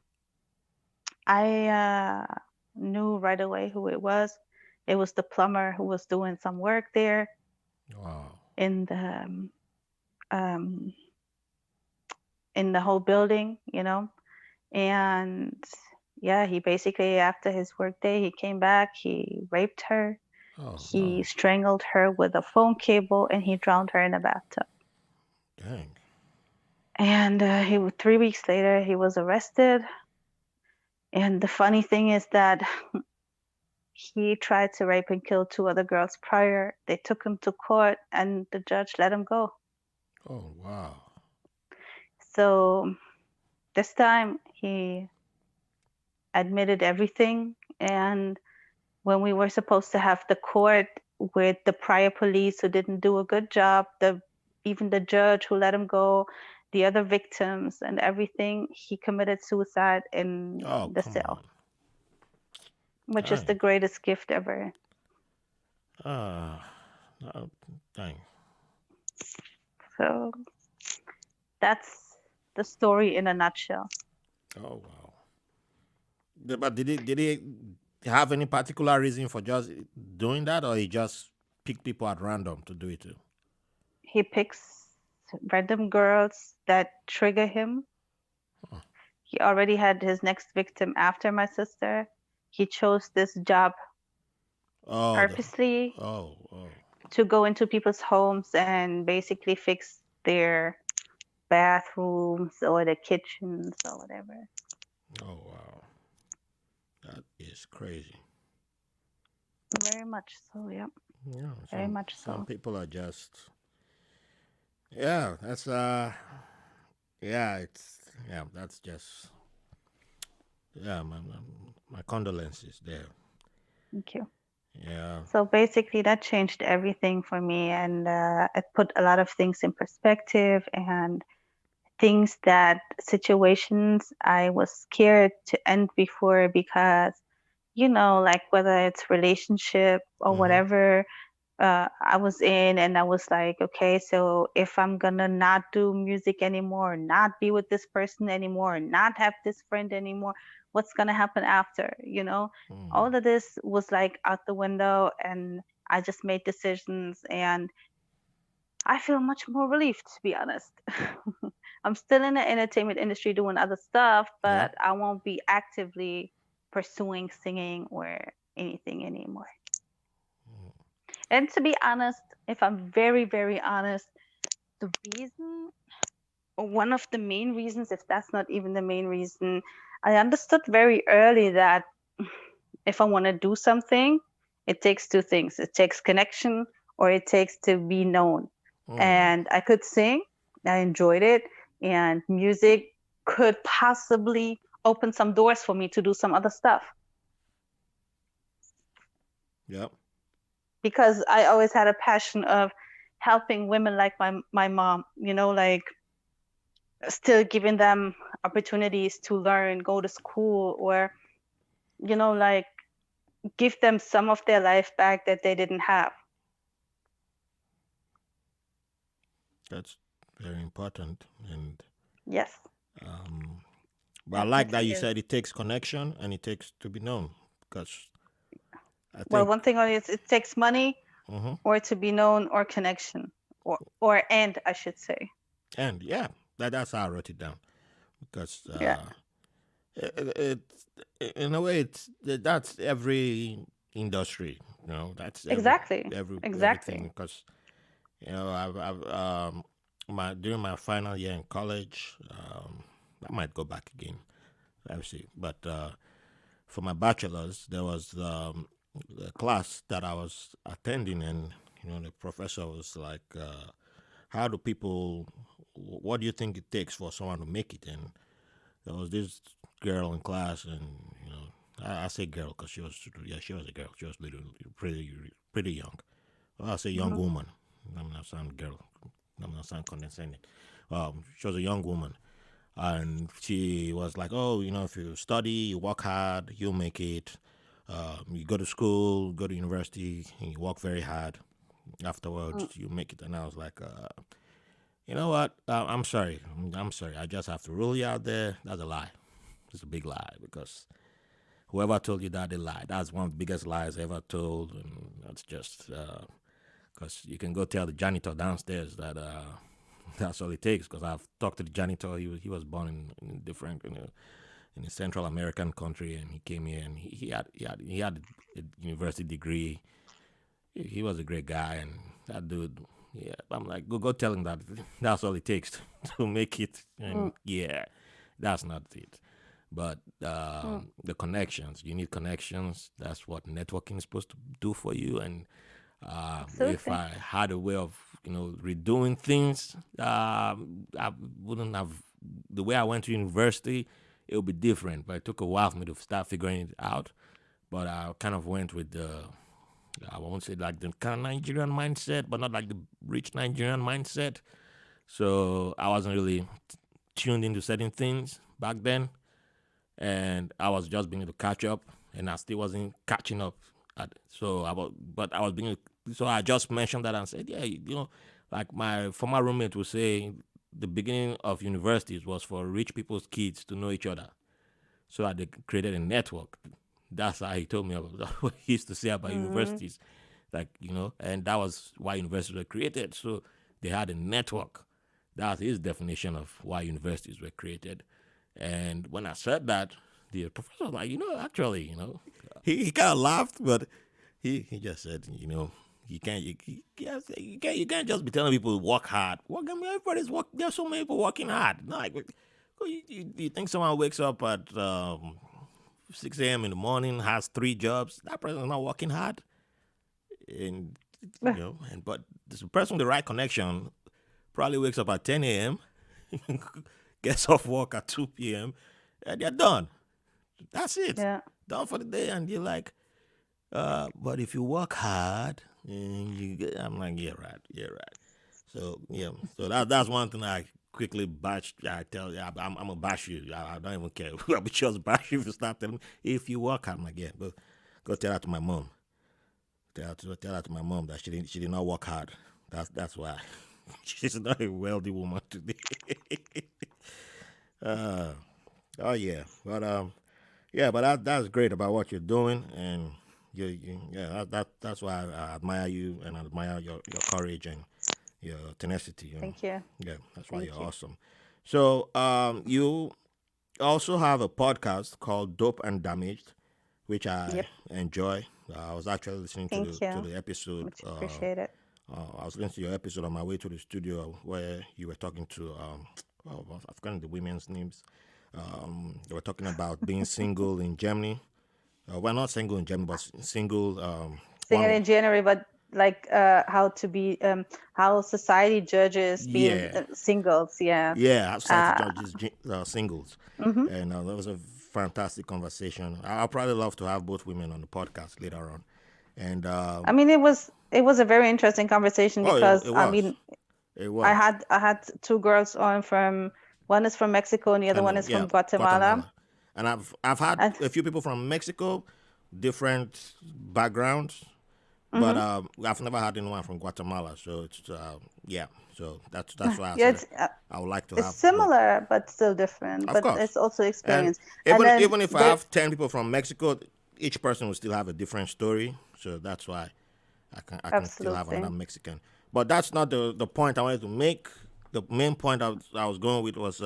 I knew right away who it was. It was the plumber who was doing some work there Wow. in the um, in the whole building, you know. And yeah, he basically after his work day, he came back. He raped her. Oh He no. strangled her with a phone cable, and he drowned her in a bathtub. Dang. And 3 weeks later, he was arrested. And the funny thing is that he tried to rape and kill two other girls prior. They took him to court and the judge let him go. Oh wow. So this time he admitted everything. And when we were supposed to have the court with the prior police who didn't do a good job, the even the judge who let him go, the other victims and everything, he committed suicide in Oh the come cell, on. which is the Dang. greatest gift ever. Ah. Uh, dang. So that's the story in a nutshell. Oh wow. But did he have any particular reason for just doing that, or he just picked people at random to do it too? He picks random girls that trigger him. Oh, He already had his next victim after my sister. He chose this job oh, purposely oh, to go into people's homes and basically fix their bathrooms or the kitchens or whatever. oh, wow. That is crazy. Very much so, yeah. Yeah, Very some much some so. people are just yeah. That's yeah. That's just yeah. My condolences there. Thank you. Yeah. So basically, that changed everything for me, and it put a lot of things in perspective and things that situations I was scared to end before because, like whether it's relationship or Mm-hmm. whatever, I was in and I was like, okay, so if I'm gonna not do music anymore, not be with this person anymore, not have this friend anymore, what's gonna happen after? Mm. All of this was like out the window and I just made decisions and I feel much more relieved, to be honest. I'm still in the entertainment industry doing other stuff, Yeah. but I won't be actively pursuing singing or anything anymore. And to be honest, if I'm very, very honest, the reason, or one of the main reasons, if that's not even the main reason, I understood very early that if I want to do something, it takes two things. It takes connection or it takes to be known. Mm. And I could sing, I enjoyed it, and music could possibly open some doors for me to do some other stuff. Yep. because I always had a passion of helping women like my mom, like still giving them opportunities to learn, go to school, or like give them some of their life back that they didn't have. That's very important. And Yes, um, but I like that definitely you is. said it takes connection and it takes to be known because I Well, think, one thing is it takes money hmm or to be known or connection or and I should say. and yeah, that's how I wrote it down because Yeah, it, in a way that's every industry, that's exactly. everything Exactly. because I've my during my final year in college, I might go back again. Let's see, but for my bachelor's, there was a class that I was attending, and the professor was like, "How do people? What do you think it takes for someone to make it?" And there was this girl in class, and I say girl because she was a girl. She was little, pretty young. Well, I'll say young Hmm. woman. I'm not saying girl. I'm not saying condescending. She was a young woman, and she was like, "Oh, if you study, you work hard, you'll make it. You go to school, go to university, and you work very hard. Afterwards, you make it." And I was like, "You know what? I'm sorry. I'm sorry. I just have to rule you out there. That's a lie. It's a big lie because whoever told you that, they lied. That's one of the biggest lies I ever told, and that's just because you can go tell the janitor downstairs that that's all it takes. Because I've talked to the janitor. He was born in different in a Central American country, and he came here and he had a university degree. He was a great guy, and that dude. Yeah, I'm like, go tell him that that's all it takes to make it, Mm, and yeah, that's not it. But mm. the connections, you need connections. That's what networking is supposed to do for you. And if Absolutely. I had a way of redoing things, I wouldn't have the way I went to university. It would be different, but it took a while for me to start figuring it out. But I kind of went with the I won't say like the kind of Nigerian mindset, but not like the rich Nigerian mindset. So I wasn't really tuned into certain things back then, and I was just beginning to catch up, and I still wasn't catching up. But I was beginning. So I just mentioned that and said, yeah, like my former roommate would say, the beginning of universities was for rich people's kids to know each other, so that they created a network. That's how he told me about what he used to say about Hmm. universities, like and that was why universities were created. So they had a network. That's his definition of why universities were created. And when I said that, the professor was like, actually, he kind of laughed, but he just said, you can't just be telling people to work hard. I mean, everybody's work. There's so many people working hard. Like, you think someone wakes up at 6 a.m. in the morning, has three jobs? That person's not working hard, and but this person with the right connection probably wakes up at 10 a.m., gets off work at 2 p.m., and they're done. That's it. Yeah. Done for the day. And you're like, but if you work hard, and I'm like, yeah, right, yeah, right. So yeah, so that's one thing I quickly bash. I tell you, I'm gonna bash you. I don't even care. I'll be just bash you if you start telling me if you work hard. I'm like, yeah, but go tell that to my mom. Tell that to my mom that she did not work hard. That's why she's not a wealthy woman today. uh, oh yeah, but yeah, but that's great about what you're doing, and yeah, that's why I admire you and I admire your courage and your tenacity. Thank you. Yeah, that's why you're Thank you. awesome. So you also have a podcast called Dope and Damaged, which I Yep. enjoy. I was actually listening to the Thank to you. the episode. Much appreciated. I was listening to your episode on my way to the studio where you were talking to I've forgotten the women's names. They were talking about being single in Germany. Well, not single in Germany, but single. Singing One, in January, but like how to be how society judges being yeah, singles. Yeah. yeah. Society Uh, judges singles, hmm. and that was a fantastic conversation. I'll probably love to have both women on the podcast later on. And I mean, it was a very interesting conversation oh, because it I was, mean, it I was, had I had two girls on from one is from Mexico and the other and one is yeah, from Guatemala. Guatemala, and I've had And a few people from Mexico, different backgrounds, but hmm I've never had anyone from Guatemala. So it's yeah, so that's why I yeah, said it's I would like to it's have both. similar but still different. Of But course. it's also And experience. And even then even if I there, have 10 people from Mexico, each person will still have a different story. So that's why I can still have another absolutely. Mexican. But that's not the point I wanted to make. The main point I was going with was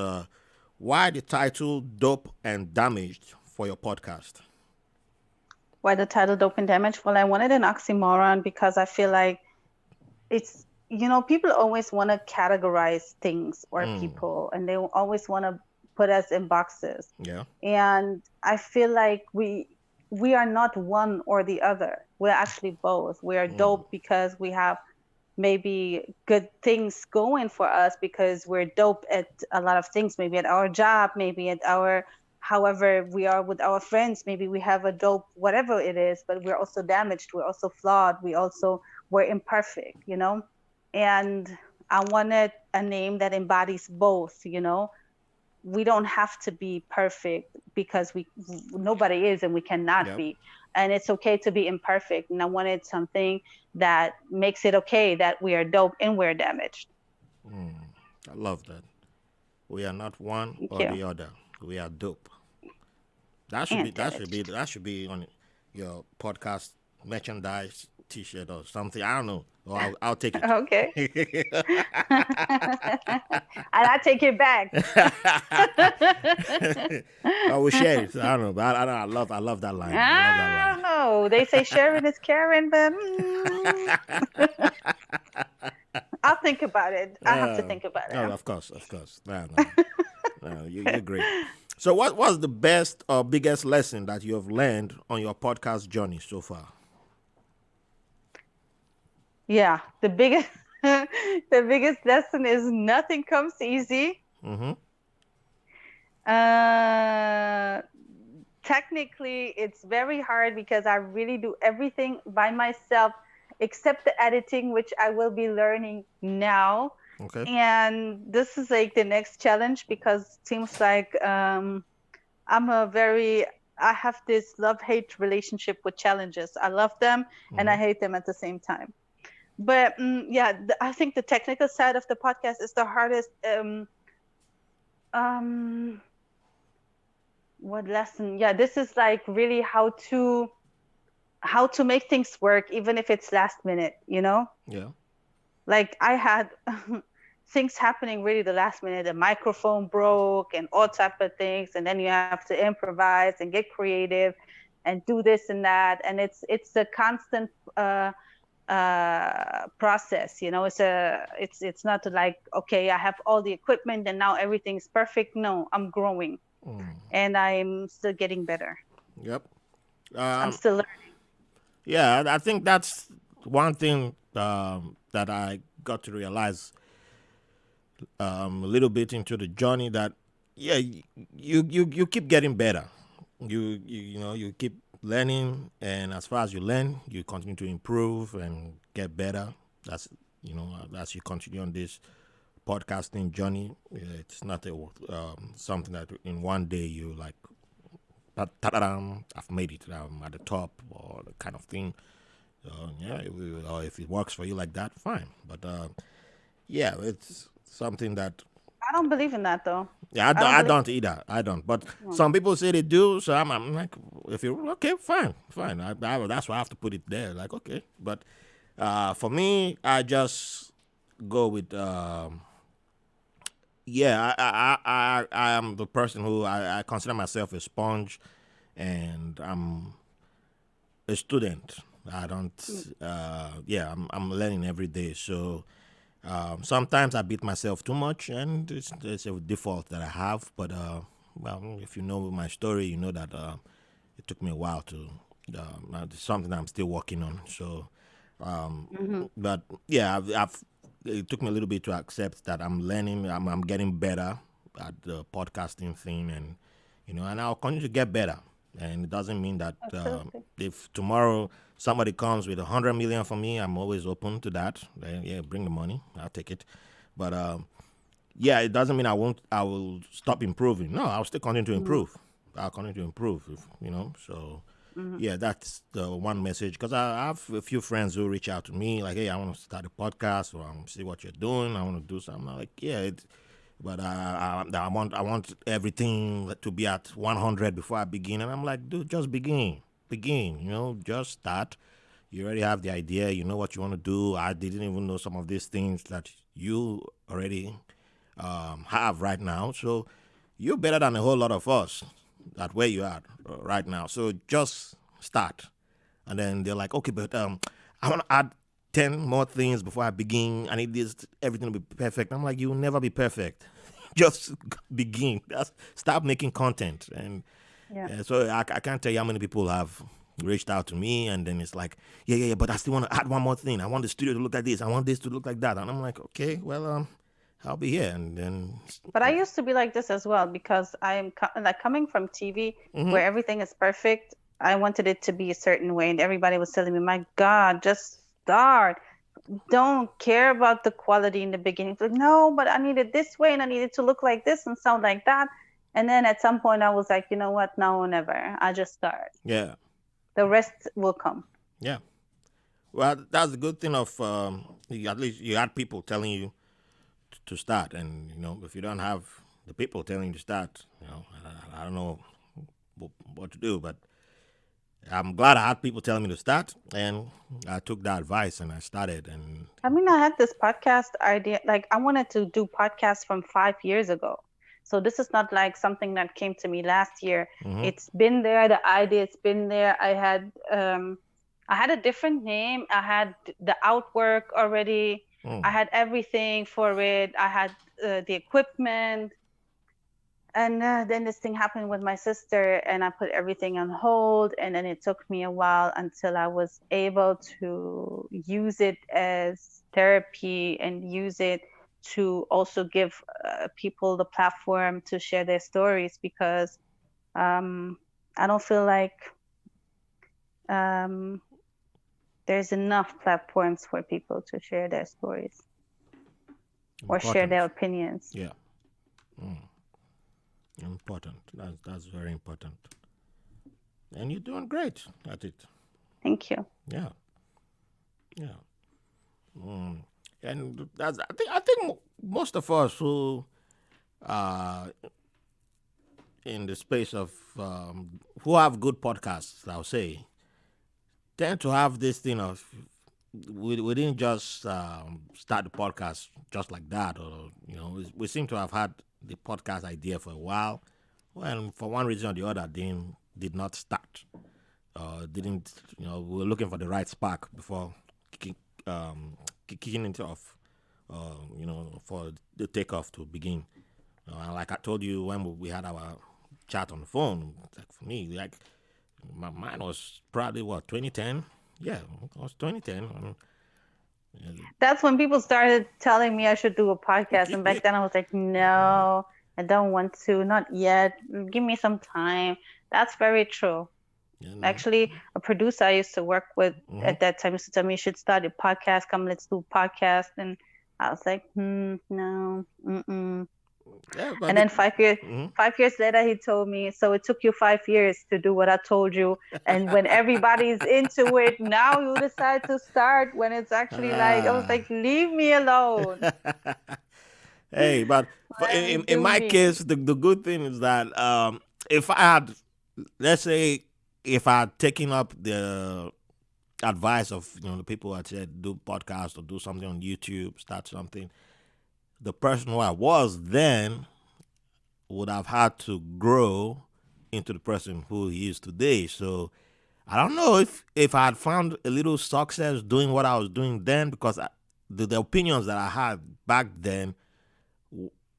why the title "Dope and Damaged" for your podcast. Why the title Dope and Damage? Well, I wanted an oxymoron because I feel like it's, people always want to categorize things or people, and they always want to put us in boxes. Yeah. And I feel like we are not one or the other. We're actually both. We are dope because we have maybe good things going for us because we're dope at a lot of things, maybe at our job, maybe at our however we are with our friends, maybe we have a dope whatever it is, but we're also damaged, we're also flawed, we're imperfect. And I wanted a name that embodies both. We don't have to be perfect because we nobody is and we cannot Yep. be, and it's okay to be imperfect, and I wanted something that makes it okay that we are dope and we're damaged. I love that. We are not one Thank or you. the other. We are dope. That should be And that should be damaged. that should be on your podcast merchandise T-shirt or something. I don't know. Or I'll take it. Okay. And I take it back. I will share it. I don't know, but I love that line. I love that I line. don't know, they say sharing is caring, but I'll think about it. I have to think about No, of course, of course. No, no, no. You're great. So, what was the best or biggest lesson that you have learned on your podcast journey so far? Yeah, the biggest the biggest lesson is nothing comes easy. Mm-hmm. Uh, Technically, it's very hard because I really do everything by myself except the editing, which I will be learning now. Okay. And this is like the next challenge because it seems like I'm a very, I have this love-hate relationship with challenges. I love them and I Mm-hmm. hate them at the same time. But yeah, I think the technical side of the podcast is the hardest. Um, what lesson? Yeah, this is like really how to make things work, even if it's last minute. Yeah. Like I had things happening really the last minute. The microphone broke and all type of things, and then you have to improvise and get creative and do this and that. And it's a constant process. It's not like, okay, I have all the equipment and now everything's perfect. No, I'm growing and I'm still getting better. Yep. I'm Um, still learning. yeah, I think that's one thing that I got to realize a little bit into the journey that yeah, you keep getting better. You keep learning, and as far as you learn, you continue to improve and get better. That's as you continue on this podcasting journey. It's not something that in one day you like ta-da-dam, I've made it at the top or the kind of thing. Yeah, or if it works for you like that, fine. But yeah, it's something that I don't believe in that though. yeah, I don't I believe. don't either. I don't. But No. some people say they do, so I'm like, if you okay, fine, fine. That's why I have to put it there. Like okay, but for me, I just go with yeah, I am the person who I consider myself a sponge, and I'm a student. I don't. Yeah, I'm learning every day. So sometimes I beat myself too much, and it's a default that I have. But well, if you know my story, you know that it took me a while to. It's something I'm still working on. So, Hmm. but yeah, it took me a little bit to accept that I'm learning. I'm getting better at the podcasting thing, and and I'll continue to get better. And it doesn't mean that Absolutely. if tomorrow somebody comes with 100 million for me, I'm always open to that. Yeah, bring the money. I'll take it. But yeah, it doesn't mean I will stop improving. No, I'll still continue to Mm-hmm. improve. I'll continue to improve. So Mm-hmm. yeah, that's the one message. Because I have a few friends who reach out to me like, "Hey, I want to start a podcast, or I want to see what you're doing. I want to do something." I'm like, "Yeah, but I want everything to be at 100 before I begin." And I'm like, "Dude, just begin. Just start. You already have the idea. You know what you want to do. I didn't even know some of these things that you already have right now. So you're better than a whole lot of us at where you are right now. So just start." And then they're like, "Okay, but I want to add 10 more things before I begin. I need this, everything to be perfect." I'm like, "You will never be perfect. Just begin. Start making content." And Yeah. so I can't tell you how many people have reached out to me, and then it's like, yeah, but I still want to add one more thing. I want the studio to look like this. I want this to look like that. And I'm like, "Okay, well, I'll be here." And then, But I used to be like this as well because like coming from TV mm-hmm, where everything is perfect. I wanted it to be a certain way, and everybody was telling me, "My God, just start. Don't care about the quality in the beginning." It's like, no, but I need it this way, and I need it to look like this and sound like that. And then at some point, I was like, you know what? No, never. I just start. yeah, The rest will come. yeah. Well, that's the good thing of at least you had people telling you to start, and if you don't have the people telling you to start, I don't know what to do, but I'm glad I had people telling me to start, and I took that advice and I started. And I mean, I had this podcast idea. Like, I wanted to do podcasts from 5 years ago. So this is not like something that came to me last year. mm-hmm, It's been there. The idea, it's been there. I had a different name. I had the outwork already. mm, I had everything for it. I had the equipment. And then this thing happened with my sister, and I put everything on hold. And then it took me a while until I was able to use it as therapy and use it to also give people the platform to share their stories because um, I don't feel like um, there's enough platforms for people to share their stories or share their important. opinions. Yeah, important. That's very important. And you're doing great at it. Thank you. Yeah, yeah. And that's I think most of us who uh in the space of who have good podcasts, I'll say, tend to have this thing of we didn't just start the podcast just like that, or we seem to have had the podcast idea for a while. Well, for one reason or the other, did not start. Didn't we were looking for the right spark before kicking, kicking into off. For the takeoff to begin. And like I told you when we had our chat on the phone, like for me, like mine was probably what 2010. Yeah, it was 2010. That's when people started telling me I should do a podcast. And back then I was like, no, I don't want to, not yet. Give me some time. That's very true. And Actually, a producer I used to work with mhm. at that time used to tell me you should start a podcast. Come, let's do a podcast. And I was like, no, mm-mm. Yeah, but And then mhm. 5 years later, he told me, so it took you 5 years to do what I told you. And when everybody's into it, now you decide to start when it's actually like, I was Ah. like, leave me alone. Hey, but Let me in do my me. case, the good thing is that if I had, let's say, if I had taken up the advice of the people that said do podcast or do something on YouTube, start something, the person who I was then would have had to grow into the person who he is today. So I don't know if I had found a little success doing what I was doing then, because the opinions that I had back then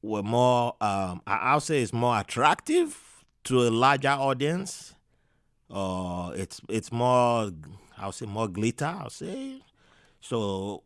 were more I'll say it's more attractive to a larger audience. It's more, I'll say, more glitter, I'll say. So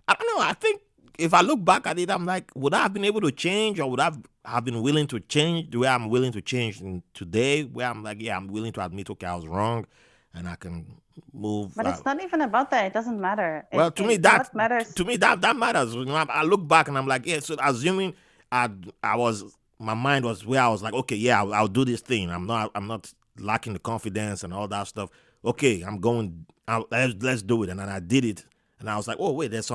I don't know. I think if I look back at it, I'm like, would I have been able to change, or would I have been willing to change the way I'm willing to change today? Where I'm like, yeah, I'm willing to admit, okay, I was wrong, and I can move. But it's not even about that. It doesn't matter. Well, to me, What matters. that matters. I look back and I'm like, yeah. So assuming I I was my mind was where I was like, okay, yeah, I'll do this thing. I'm not lacking the confidence and all that stuff. Okay, I'm going. Let's do it. And then I did it, and I was like, oh wait, it's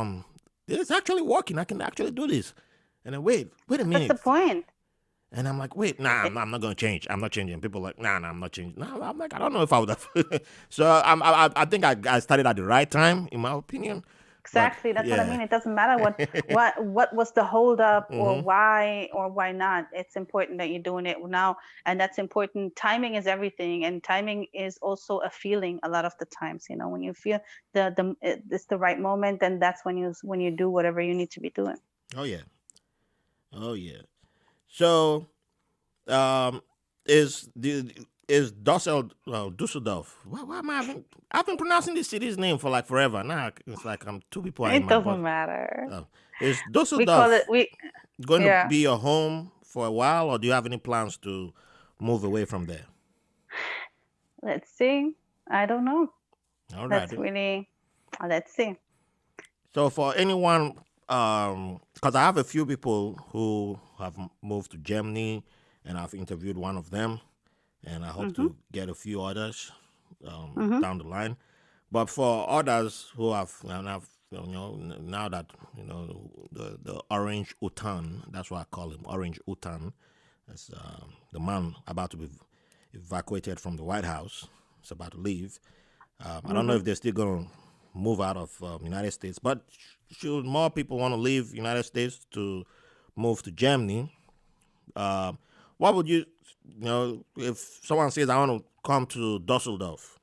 actually working. I can actually do this. And then wait a That's the minute. point. And I'm like, wait, nah, It, I'm not gonna change. I'm not changing. People are like, nah, I'm not changing. Nah, I'm like, I don't know if I would have. So I think I started at the right time, in my opinion. But exactly. That's what I yeah. mean. It doesn't matter what was the hold up or Hmm. why not. It's important that you're doing it now, and that's important. Timing is everything, and timing is also a feeling. A lot of the times, when you feel it's the right moment, then that's when you do whatever you need to be doing. Oh yeah. Oh yeah. So um, is Dusseldorf? Why am I having? I've been pronouncing this city's name for like forever. Now it's like two people are in It my butt. doesn't matter. Is We call it Dusseldorf we going to Yeah. be your home for a while, or do you have any plans to move away from there? Let's see. I don't know. All right. That's really Let's see. So for anyone, because I have a few people who have moved to Germany, and I've interviewed one of them, and I hope Mhm. to get a few others Mhm. down the line. But for others who have now that the orange utan, that's what I call him, orange utan. That's the man about to be evacuated from the White House. It's about to leave. I don't know Mhm. if they're still going to move out of United States, but should more people want to leave United States to move to Germany, uh, what would if someone says I want to come to Dusseldorf,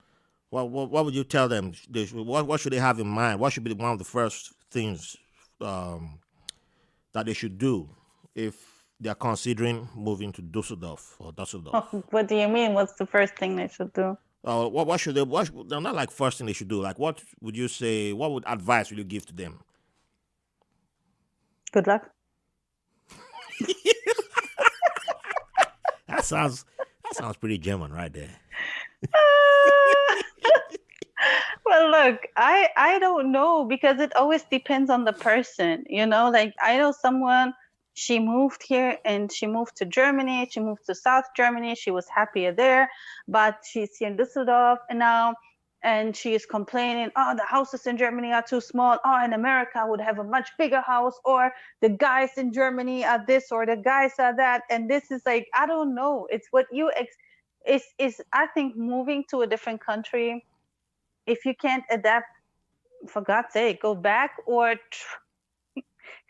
what would you tell them? What should they have in mind? What should be one of the first things um, that they should do if they're considering moving to Dusseldorf or Dusseldorf? What do you mean? What's the first thing they should do? What should they? Not like first thing they should do. Like, what would you say? What would advice would you give to them? Good luck. That sounds pretty German right there. Well, look, I don't know because it always depends on the person, Like I know someone, she moved here and she moved to Germany. She moved to South Germany. She was happier there, but she's here in Düsseldorf and now, and she is complaining, oh, the houses in Germany are too small. Oh, in America I would have a much bigger house, or the guys in Germany are this, or the guys are that. And this is like, I don't know. It's what you is I think moving to a different country, if you can't adapt, for God's sake, go back or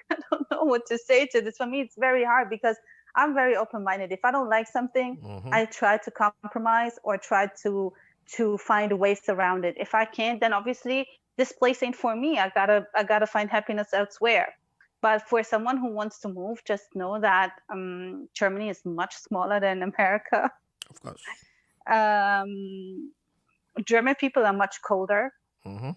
I don't know what to say to this. For me, it's very hard because I'm very open-minded. If I don't like something, Hmm. I try to compromise or try to find ways around it. If I can't, then obviously this place ain't for me. I gotta find happiness elsewhere. But for someone who wants to move, just know that Germany is much smaller than America. Of course. Um, German people are much colder, Hmm.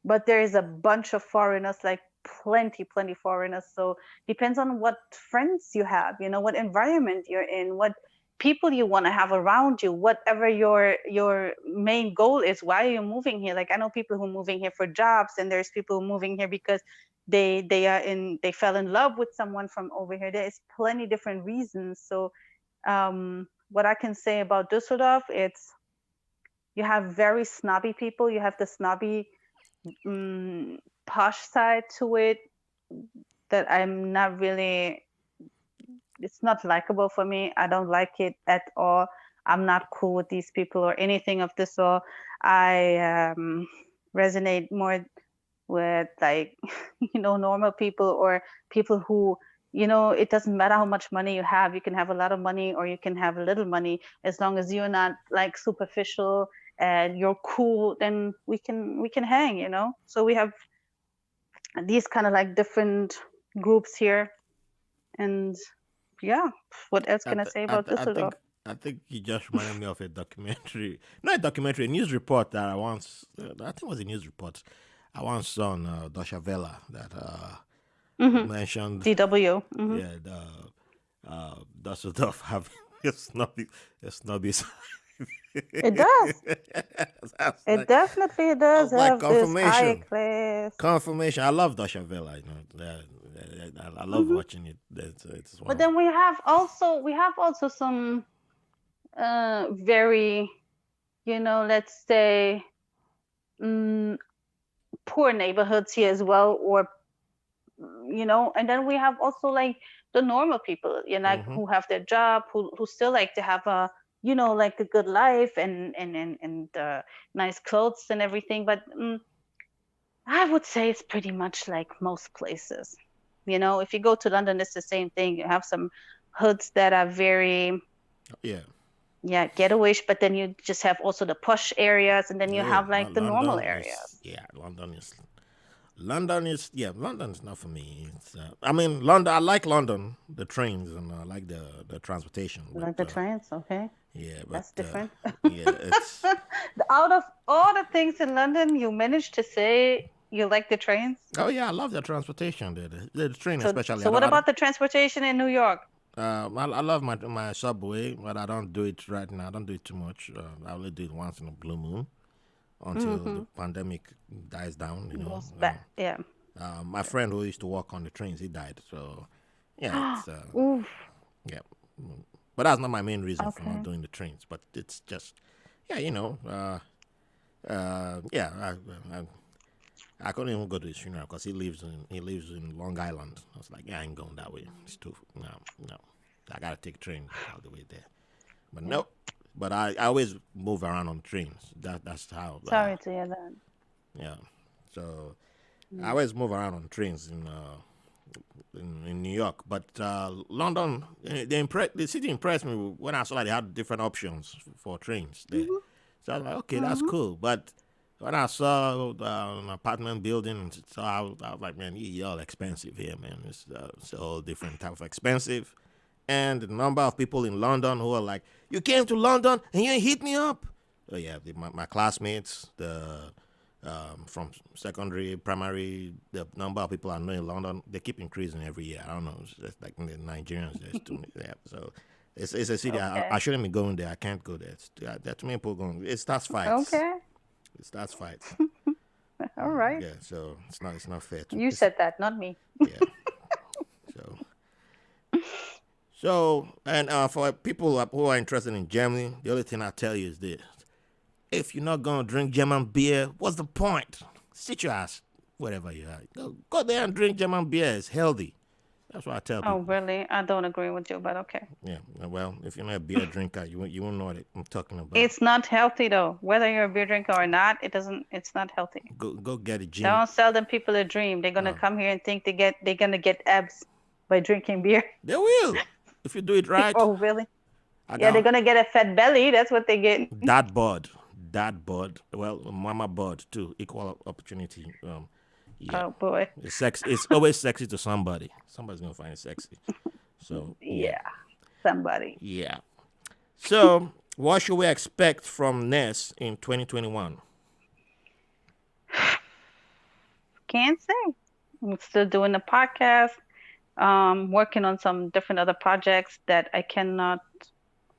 but there is a bunch of foreigners, like plenty foreigners. So depends on what friends you have, what environment you're in, what people you want to have around you, whatever your main goal is. Why are you moving here? Like I know people who are moving here for jobs, and there's people who are moving here because they fell in love with someone from over here. There's plenty different reasons. So what I can say about Düsseldorf, it's you have very snobby people. You have the snobby posh side to it that I'm not really, it's not likable for me. I don't like it at all. I'm not cool with these people or anything of this sort. I resonate more with like, normal people or people who, it doesn't matter how much money you have. You can have a lot of money or you can have a little money. As long as you're not like superficial and you're cool, then we can hang. So we have these kind of like different groups here. And yeah, what else I, can I th- say I, about th- I Düsseldorf? think I think you just reminded me of a documentary. Not a documentary, a news report that I once. I think it was a news report I once saw on Deutsche Welle that Mm-hmm. mentioned. DW. Mm-hmm. Yeah, Dusseldorf have it's not be it's not be. It does. That's It like definitely does that's like have this high confirmation. class. Confirmation. I love Dushavela. I love Hmm. watching it. It's one But of then we have also some very, let's say, mm, poor neighborhoods here as well, or and then we have also like the normal people, like mm-hmm. who have their job, who still like to have a, like a good life and nice clothes and everything. But I would say it's pretty much like most places. If you go to London, it's the same thing. You have some hoods that are very, Yeah. yeah, getawayish, but then you just have also the posh areas, and then you Yeah, have like the normal London is areas. London is not for me. I mean London. I like London, the trains and I like the transportation, but Like the trains, okay? yeah, but That's different. yeah, it's Out of all the things in London, you managed to say you like the trains. oh yeah, I love the transportation. The train So, especially. so what I don't. about the transportation in New York? I love my subway, but I don't do it right now. I don't do it too much. I only do it once in a blue moon until Mm-hmm. the pandemic dies down. Goes back, yeah. My friend who used to work on the trains, he died. So, yeah, it's Oof. yeah, Mm. but that's not my main reason for not Okay. doing the trains. But it's just, yeah, yeah, I couldn't even go to his funeral because he lives in Long Island. I was like, yeah, I ain't going that way. It's too no. I gotta take a train all the way there. But Yeah. no, but I always move around on trains. That's how. Sorry to hear that. Yeah. So I Mm. always move around on trains in New York, but London, the city impressed me when I saw that they had different options for trains there. Mhm. So I was like, okay, that's Mhm. cool. But when I saw an apartment building, so I was like, man, y'all expensive here, man. It's a whole different type of expensive. And the number of people in London who are like, you came to London and you ain't hit me up. Oh yeah, my classmates, the from secondary, primary, the number of people I know in London, they keep increasing every year. I don't know. It's just like the Nigerians, there's too many there. So it's a city. I Okay. shouldn't be going there. I can't go there. There are too many people going. It starts fights. Okay. It starts fights. All right. Yeah. So it's not fair to. You said that, not me. Yeah. So and for people who are interested in Germany, the only thing I tell you is this: if you're not gonna drink German beer, what's the point? Sit your ass wherever you are. Go there and drink German beer. It's healthy. That's what I tell Oh, people. really? I don't agree with you, but okay. Yeah. Well, if you're not a beer drinker, you won't know what I'm talking about. It's not healthy though. Whether you're a beer drinker or not, it's not healthy. Go get a gin. Don't sell them people a dream. They're gonna Uh, come here and think they're gonna get abs by drinking beer. they will if you do it right. Oh, really? I Yeah, they're got gonna get a fat belly. That's what they get. that bod, Well, mama bod too. Equal opportunity. Yeah. Oh boy. It's always sexy to somebody. Somebody's gonna find it sexy. So yeah, Yeah, somebody. yeah. So what should we expect from Nes in 2021? Can't say. I'm still doing the podcast. Working on some different other projects that I cannot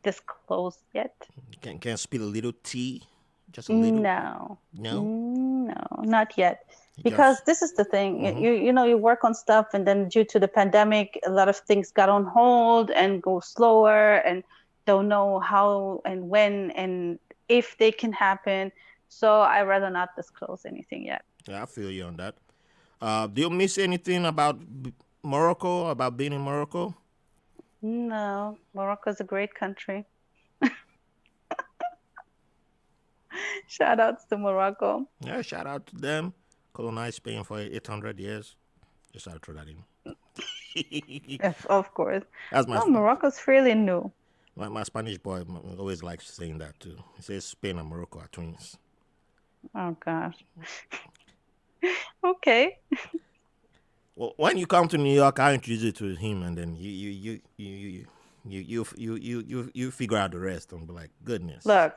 disclose yet. Can spill a little tea, just a little. No, No, no, not yet. Because just. this is the thing, Mm-hmm. you work on stuff, and then due to the pandemic, a lot of things got on hold and go slower, and don't know how and when and if they can happen. So I rather not disclose anything yet. Yeah, I feel you on that. Do you miss anything about Morocco? About being in Morocco? No, Morocco is a great country. Shout outs to Morocco. Yeah, shout out to them. Colonized Spain for 800 years. Just had to throw that in. Of course. That's my Oh, Morocco's fairly new. my Spanish boy always likes saying that too. He says Spain and Morocco are twins. Oh gosh. Okay. Well, when you come to New York, I introduce you to him, and then you figure out the rest and be like, goodness. Look,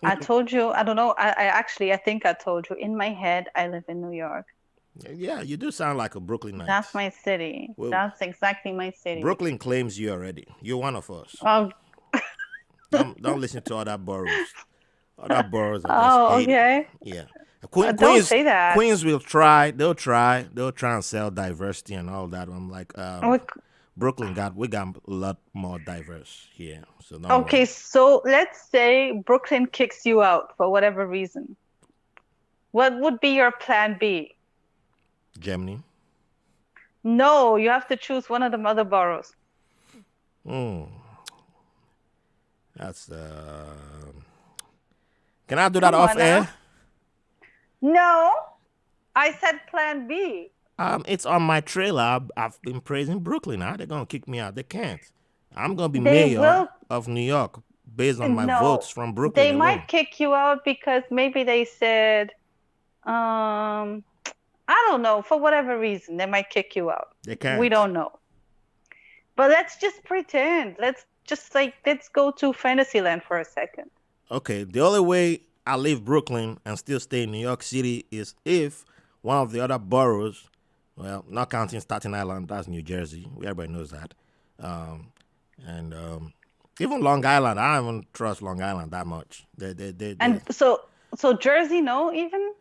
I told you, I don't know, I think I told you in my head I live in New York. Yeah, you do sound like a That's Brooklynite. my city. Well, That's exactly my city. Brooklyn claims you already. You're one of us. Oh, Don't listen to other boroughs. Other boroughs are just oh, hating. okay. Yeah, Don't Queens say that. Queens will try. They'll try and sell diversity and all that. I'm like, Look, We got a lot more diverse here, so don't okay, worry. so let's say Brooklyn kicks you out for whatever reason. What would be your plan B? Germany. No, you have to choose one of the other boroughs. Mm, that's Can I do that Come off on now. air? No, I said plan B. It's on my trailer. I've been praising Brooklyn. How they gonna kick me out? They can't. I'm gonna be They mayor will, of New York based on my no, votes from Brooklyn they might alone. kick you out because maybe they said, um, I don't know, for whatever reason, they might kick you out. They We can't. don't know. But let's just pretend. Let's go to Fantasyland for a second. Okay, the only way I leave Brooklyn and still stay in New York City is if one of the other boroughs, well, not counting Staten Island, that's New Jersey. Everybody knows that. Um, and even Long Island, I don't even trust Long Island that much. And so Jersey, no, even?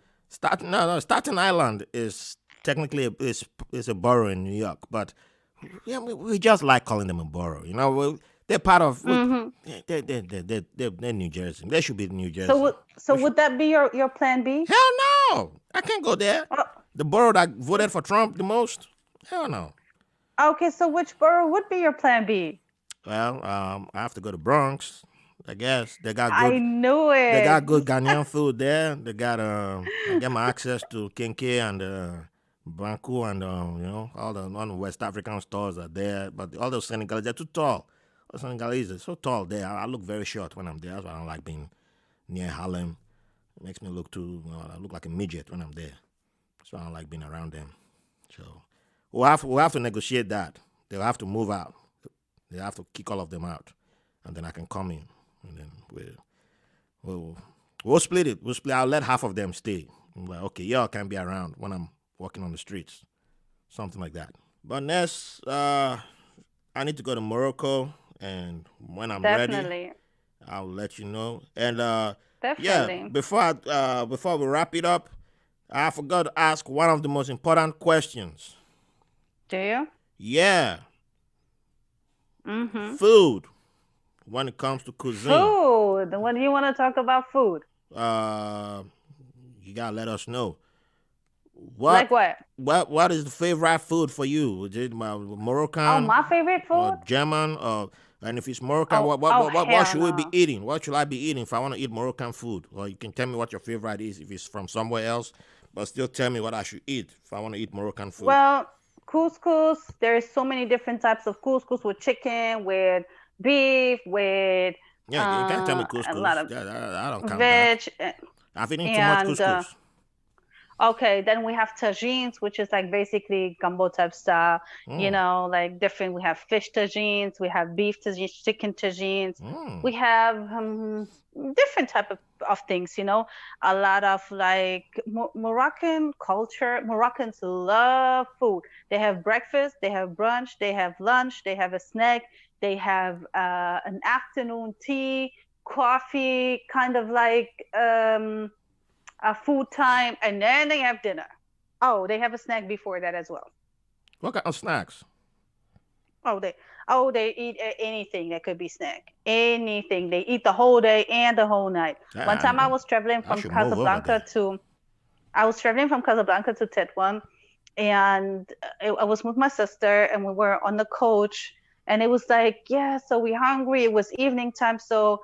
No, Staten Island is technically is a borough in New York, but yeah, we just like calling them a borough. They're part of. Hmm. They're New Jersey. They should be New So Jersey. would so would that be your plan B? Hell no! I can't go there. Oh, The borough that voted for Trump the most? Hell no. okay, so which borough would be your plan B? Well, I have to go to Bronx. I guess I knew they got it. good Ghanaian food there. They got I get my access to Kenke and Banku and all the West African stores are there. But all those Senegalese, they're too tall. Those Senegalese are so tall there. I look very short when I'm there. That's why I don't like being near Harlem. It makes me look I look like a midget when I'm there. So I don't like being around them. So we'll have to negotiate that. They'll have to move out. They have to kick all of them out, and then I can come in, and then we'll, we'll split it. We'll split. I'll let half of them stay. I'm like, okay, y'all can be around when I'm walking on the streets, something like that. But Ness, I need to go to Morocco, and when I'm ready, Definitely. I'll let you know. And yeah, Definitely. before we wrap it up, I forgot to ask one of the most important questions. Do you? Yeah, Mm-hmm. food when it comes to cuisine. Food. When do you want to talk about food? Uh, you gotta let us know Like what what? what is the favorite food for you? Is it Oh, Moroccan my favorite or food? German or and if it's Moroccan, Oh, oh, what hell should we be no. eating? What should I be eating if I want to eat Moroccan food? Or you can tell me what your favorite is if it's from somewhere else, but still tell me what I should eat if I want to eat Moroccan food. Well, couscous, there's so many different types of couscous with chicken, with beef, with Yeah, you can't tell me a lot couscous. of I don't count that. veg. I've eaten too much And couscous. okay, then we have tagines, which is like basically gumbo type style, Mm, like different. We have fish tagines, we have beef tagines, chicken tagines. mm. We have different type of things. A lot of like Moroccan culture. Moroccans love food. They have breakfast, they have brunch, they have lunch, they have a snack, they have an afternoon tea, coffee, kind of like food time, and then they have dinner. Oh, they have a snack before that as well. What kind of snacks? Oh, they eat anything that could be snack. Anything. They eat the whole day and the whole night. One Yeah, time I should move over there. I was traveling from Casablanca to Tetuan, and I was with my sister, and we were on the coach, and it was like, yeah, so we're hungry. It was evening time, so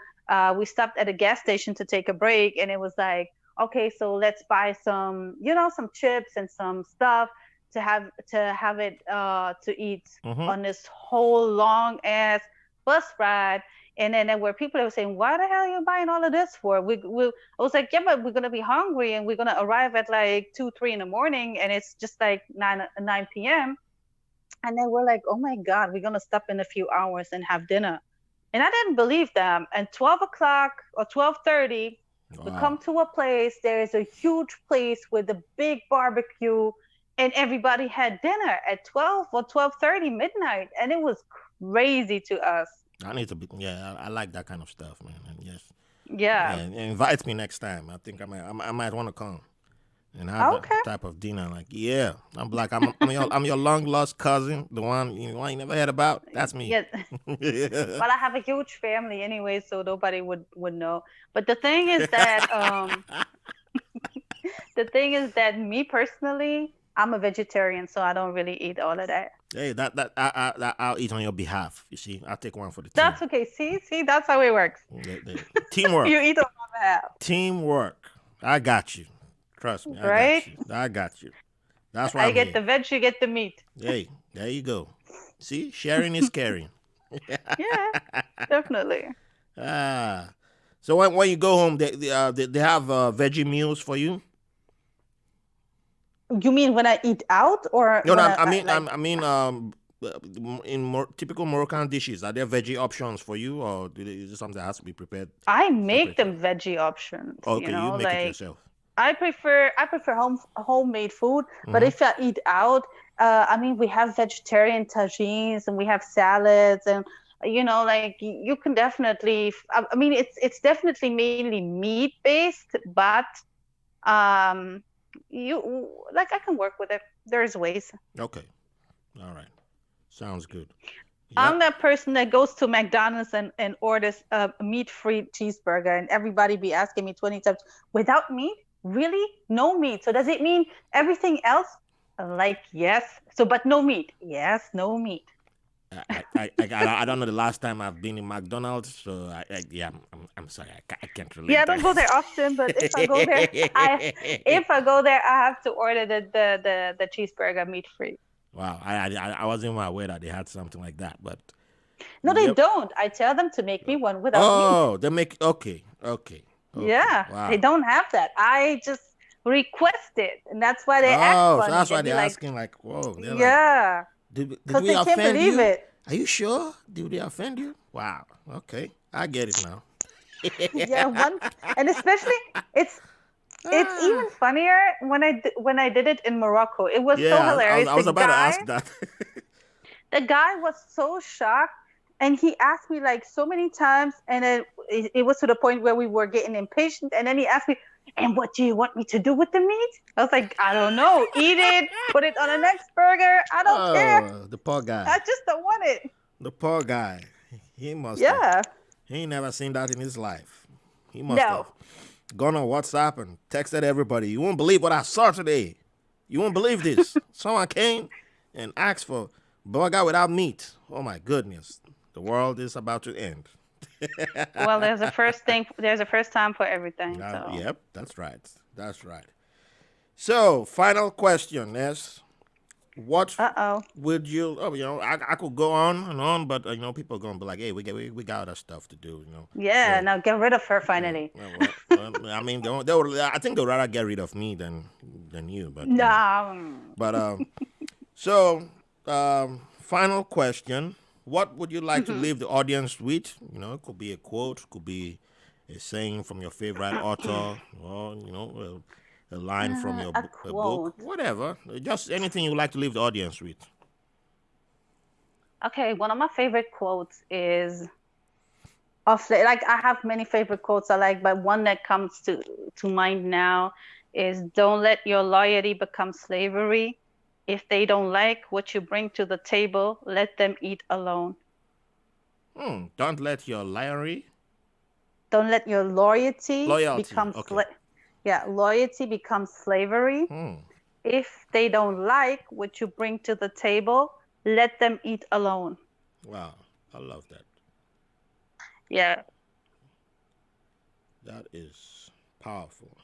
we stopped at a gas station to take a break, and it was like, okay, so let's buy some chips and some stuff to have it to eat Mm-hmm. on this whole long ass bus ride. And then there were people that were saying, "Why the hell are you buying all of this for?" I was like, "Yeah, but we're gonna be hungry, and we're gonna arrive at like 2, 3 in the morning, and it's just like 9 p.m." And they were like, "Oh my God, we're gonna stop in a few hours and have dinner." And I didn't believe them. And 12 o'clock or 12:30, we Wow. come to a place. There is a huge place with a big barbecue, and everybody had dinner at 12 or 12:30 midnight, and it was crazy to us. I need to be. Yeah, I like that kind of stuff, man. And yes, Yeah. and invite me next time. I think I might want to come and have that Okay. type of dinner. Like, yeah, I'm your long lost cousin, the one you never heard about. That's me. Yeah. Well, I have a huge family anyway, so nobody would know. But the thing is that me personally, I'm a vegetarian, so I don't really eat all of that. Hey, I'll eat on your behalf. You see, I'll take one for the team. That's okay. See, that's how it works. You Teamwork, eat on my behalf, teamwork. I got you. Trust me, I right? got you. I got you. That's why I I'm get here. the veg, you get the meat. Hey, there you go. See, sharing is caring. Yeah, definitely. Ah, so when you go home, they have veggie meals for you. You mean when I eat out or No, no, when I mean, like in more typical Moroccan dishes, are there veggie options for you, or is it something that has to be prepared I make separately? them veggie options, Okay, you make it like yourself. I prefer homemade food, but Mm-hmm. if I eat out, I mean we have vegetarian tagines and we have salads and like you can definitely I mean it's definitely mainly meat based, but um you like I can work with it. There's ways. Okay, all right, sounds good. I'm Yep. that person that goes to McDonald's and orders a meat-free cheeseburger, and everybody be asking me 20 times, without meat? Really? No meat. So does it mean everything else? Like, yes. So, but no meat. Yes, no meat. I don't know the last time I've been in McDonald's, so yeah, I'm sorry, I can't Yeah, I relate don't go there often, but if I go there, I there. if I go there, I have to order the cheeseburger meat-free. Wow, I wasn't even aware that they had something like that, but No, they yep. don't. I tell them to make me one without meat. Oh, they make okay. Yeah, they Wow. don't have that. I just request it, and that's why they act Oh, so funny. that's They why be they're like, asking like, whoa. They're like, yeah, did because we they can't offend believe you? it. Are you sure? Did we offend you? Wow. Okay, I get it now. Yeah, and especially it's it's Ah, even funnier when I did it in Morocco. It was so yeah, I was, hilarious. I was about to ask that. The guy was so shocked, and he asked me like so many times, and it was to the point where we were getting impatient. And then he asked me, "And what do you want me to do with the meat?" I was like, "I don't know. Eat it, put it on the next burger. I don't care. Oh, the poor guy. I just don't want it." The poor guy. He must have. Yeah. He ain't never seen that in his life. He must have No. gone on WhatsApp and texted everybody. You won't believe what I saw today. You won't believe this. Someone came and asked for burger without meat. Oh my goodness. The world is about to end. Well, there's a first time for everything. So, Yep, that's right. That's right. So, final question, Ness. What uh-oh. would you? Oh, I could go on and on, but people are gonna be like, "Hey, we got other stuff to do," Yeah, So, now get rid of her yeah, finally. I mean, I think they'll rather get rid of me than you, but No. but so final question: what would you like to Hmm. leave the audience with? It could be a quote, could be a saying from your favorite author, or a line from A a book, quote. whatever. Just anything you'd like to leave the audience with. Okay, one of my favorite quotes is like I have many favorite quotes I like, but one that comes to mind now is don't let your loyalty become slavery. If they don't like what you bring to the table, let them eat alone. Don't let your Don't let your loyalty. Okay. loyalty become slavery. Hmm. If they don't like what you bring to the table, let them eat alone. Wow. I love that. Yeah, That is powerful.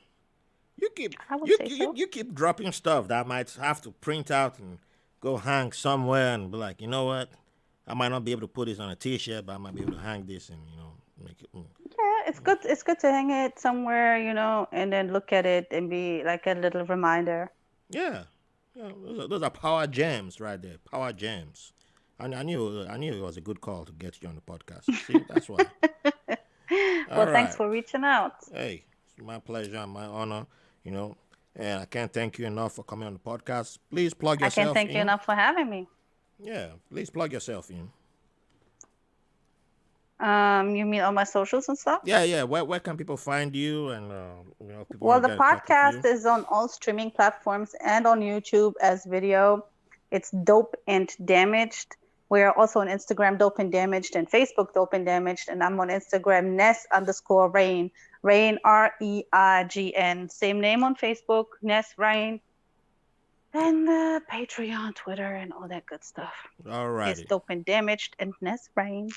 You keep I would you say you, so. you keep dropping stuff that I might have to print out and go hang somewhere and be like, you know what? I might not be able to put this on a T-shirt, but I might be able to hang this and make it. Yeah, it's good. It's good to hang it somewhere, and then look at it and be like a little reminder. Yeah, yeah. Those are power gems right there. Power gems. I knew it was a good call to get you on the podcast. See, that's why. Well, All thanks right. for reaching out. Hey, it's my pleasure and my honor. You know, And I can't thank you enough for coming on the podcast. Please plug I can't yourself thank you in. enough for having me. Yeah, please plug yourself in. You mean all my socials and stuff? Yeah. Where can people find you, and people Well, want to the get in touch with podcast you? is on all streaming platforms and on YouTube as video. It's Dope and Damaged. We're also on Instagram, Dope and Damaged, and Facebook, Dope and Damaged. And I'm on Instagram, Nes_Reign. Reign, Reign. Same name on Facebook, Nes Reign. And Patreon, Twitter, and all that good stuff. All right. It's Dope and Damaged and Nes Reign.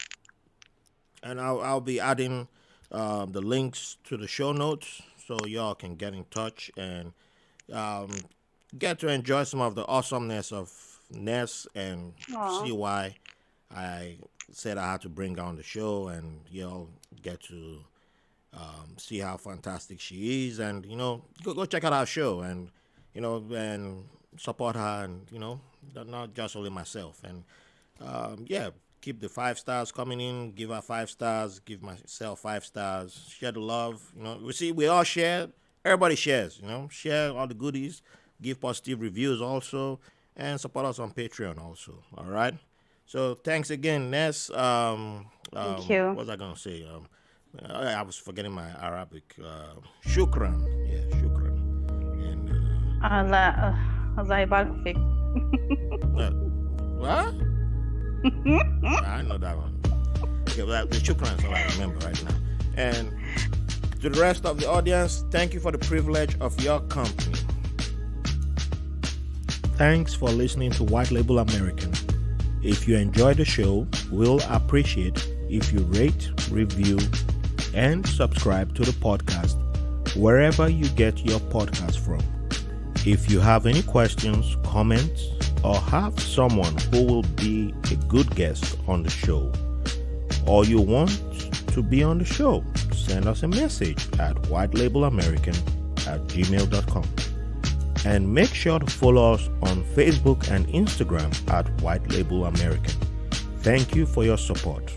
And I'll be adding the links to the show notes so y'all can get in touch and get to enjoy some of the awesomeness of Nes and Aw. see why I said I had to bring her on the show, and y'all get to see how fantastic she is, and go check out our show, and and support her, and not just only myself, and keep the 5 stars coming in. Give her 5 stars. Give myself 5 stars. Share the love. We all share. Everybody shares. Share all the goodies. Give positive reviews also, and support us on Patreon also. All right. So thanks again, Nes. Thank you. What was I gonna say? I was forgetting my Arabic. Shukran. Yeah, shukran. And Allah يبارك فيك. what? I know that one. Okay, well, the shukran is all I remember right now. And to the rest of the audience, thank you for the privilege of your company. Thanks for listening to White Label American. If you enjoy the show, we'll appreciate if you rate, review, and subscribe to the podcast wherever you get your podcast from. If you have any questions, comments, or have someone who will be a good guest on the show, or you want to be on the show, send us a message at whitelabelamerican@gmail.com. And make sure to follow us on Facebook and Instagram at White Label American. Thank you for your support.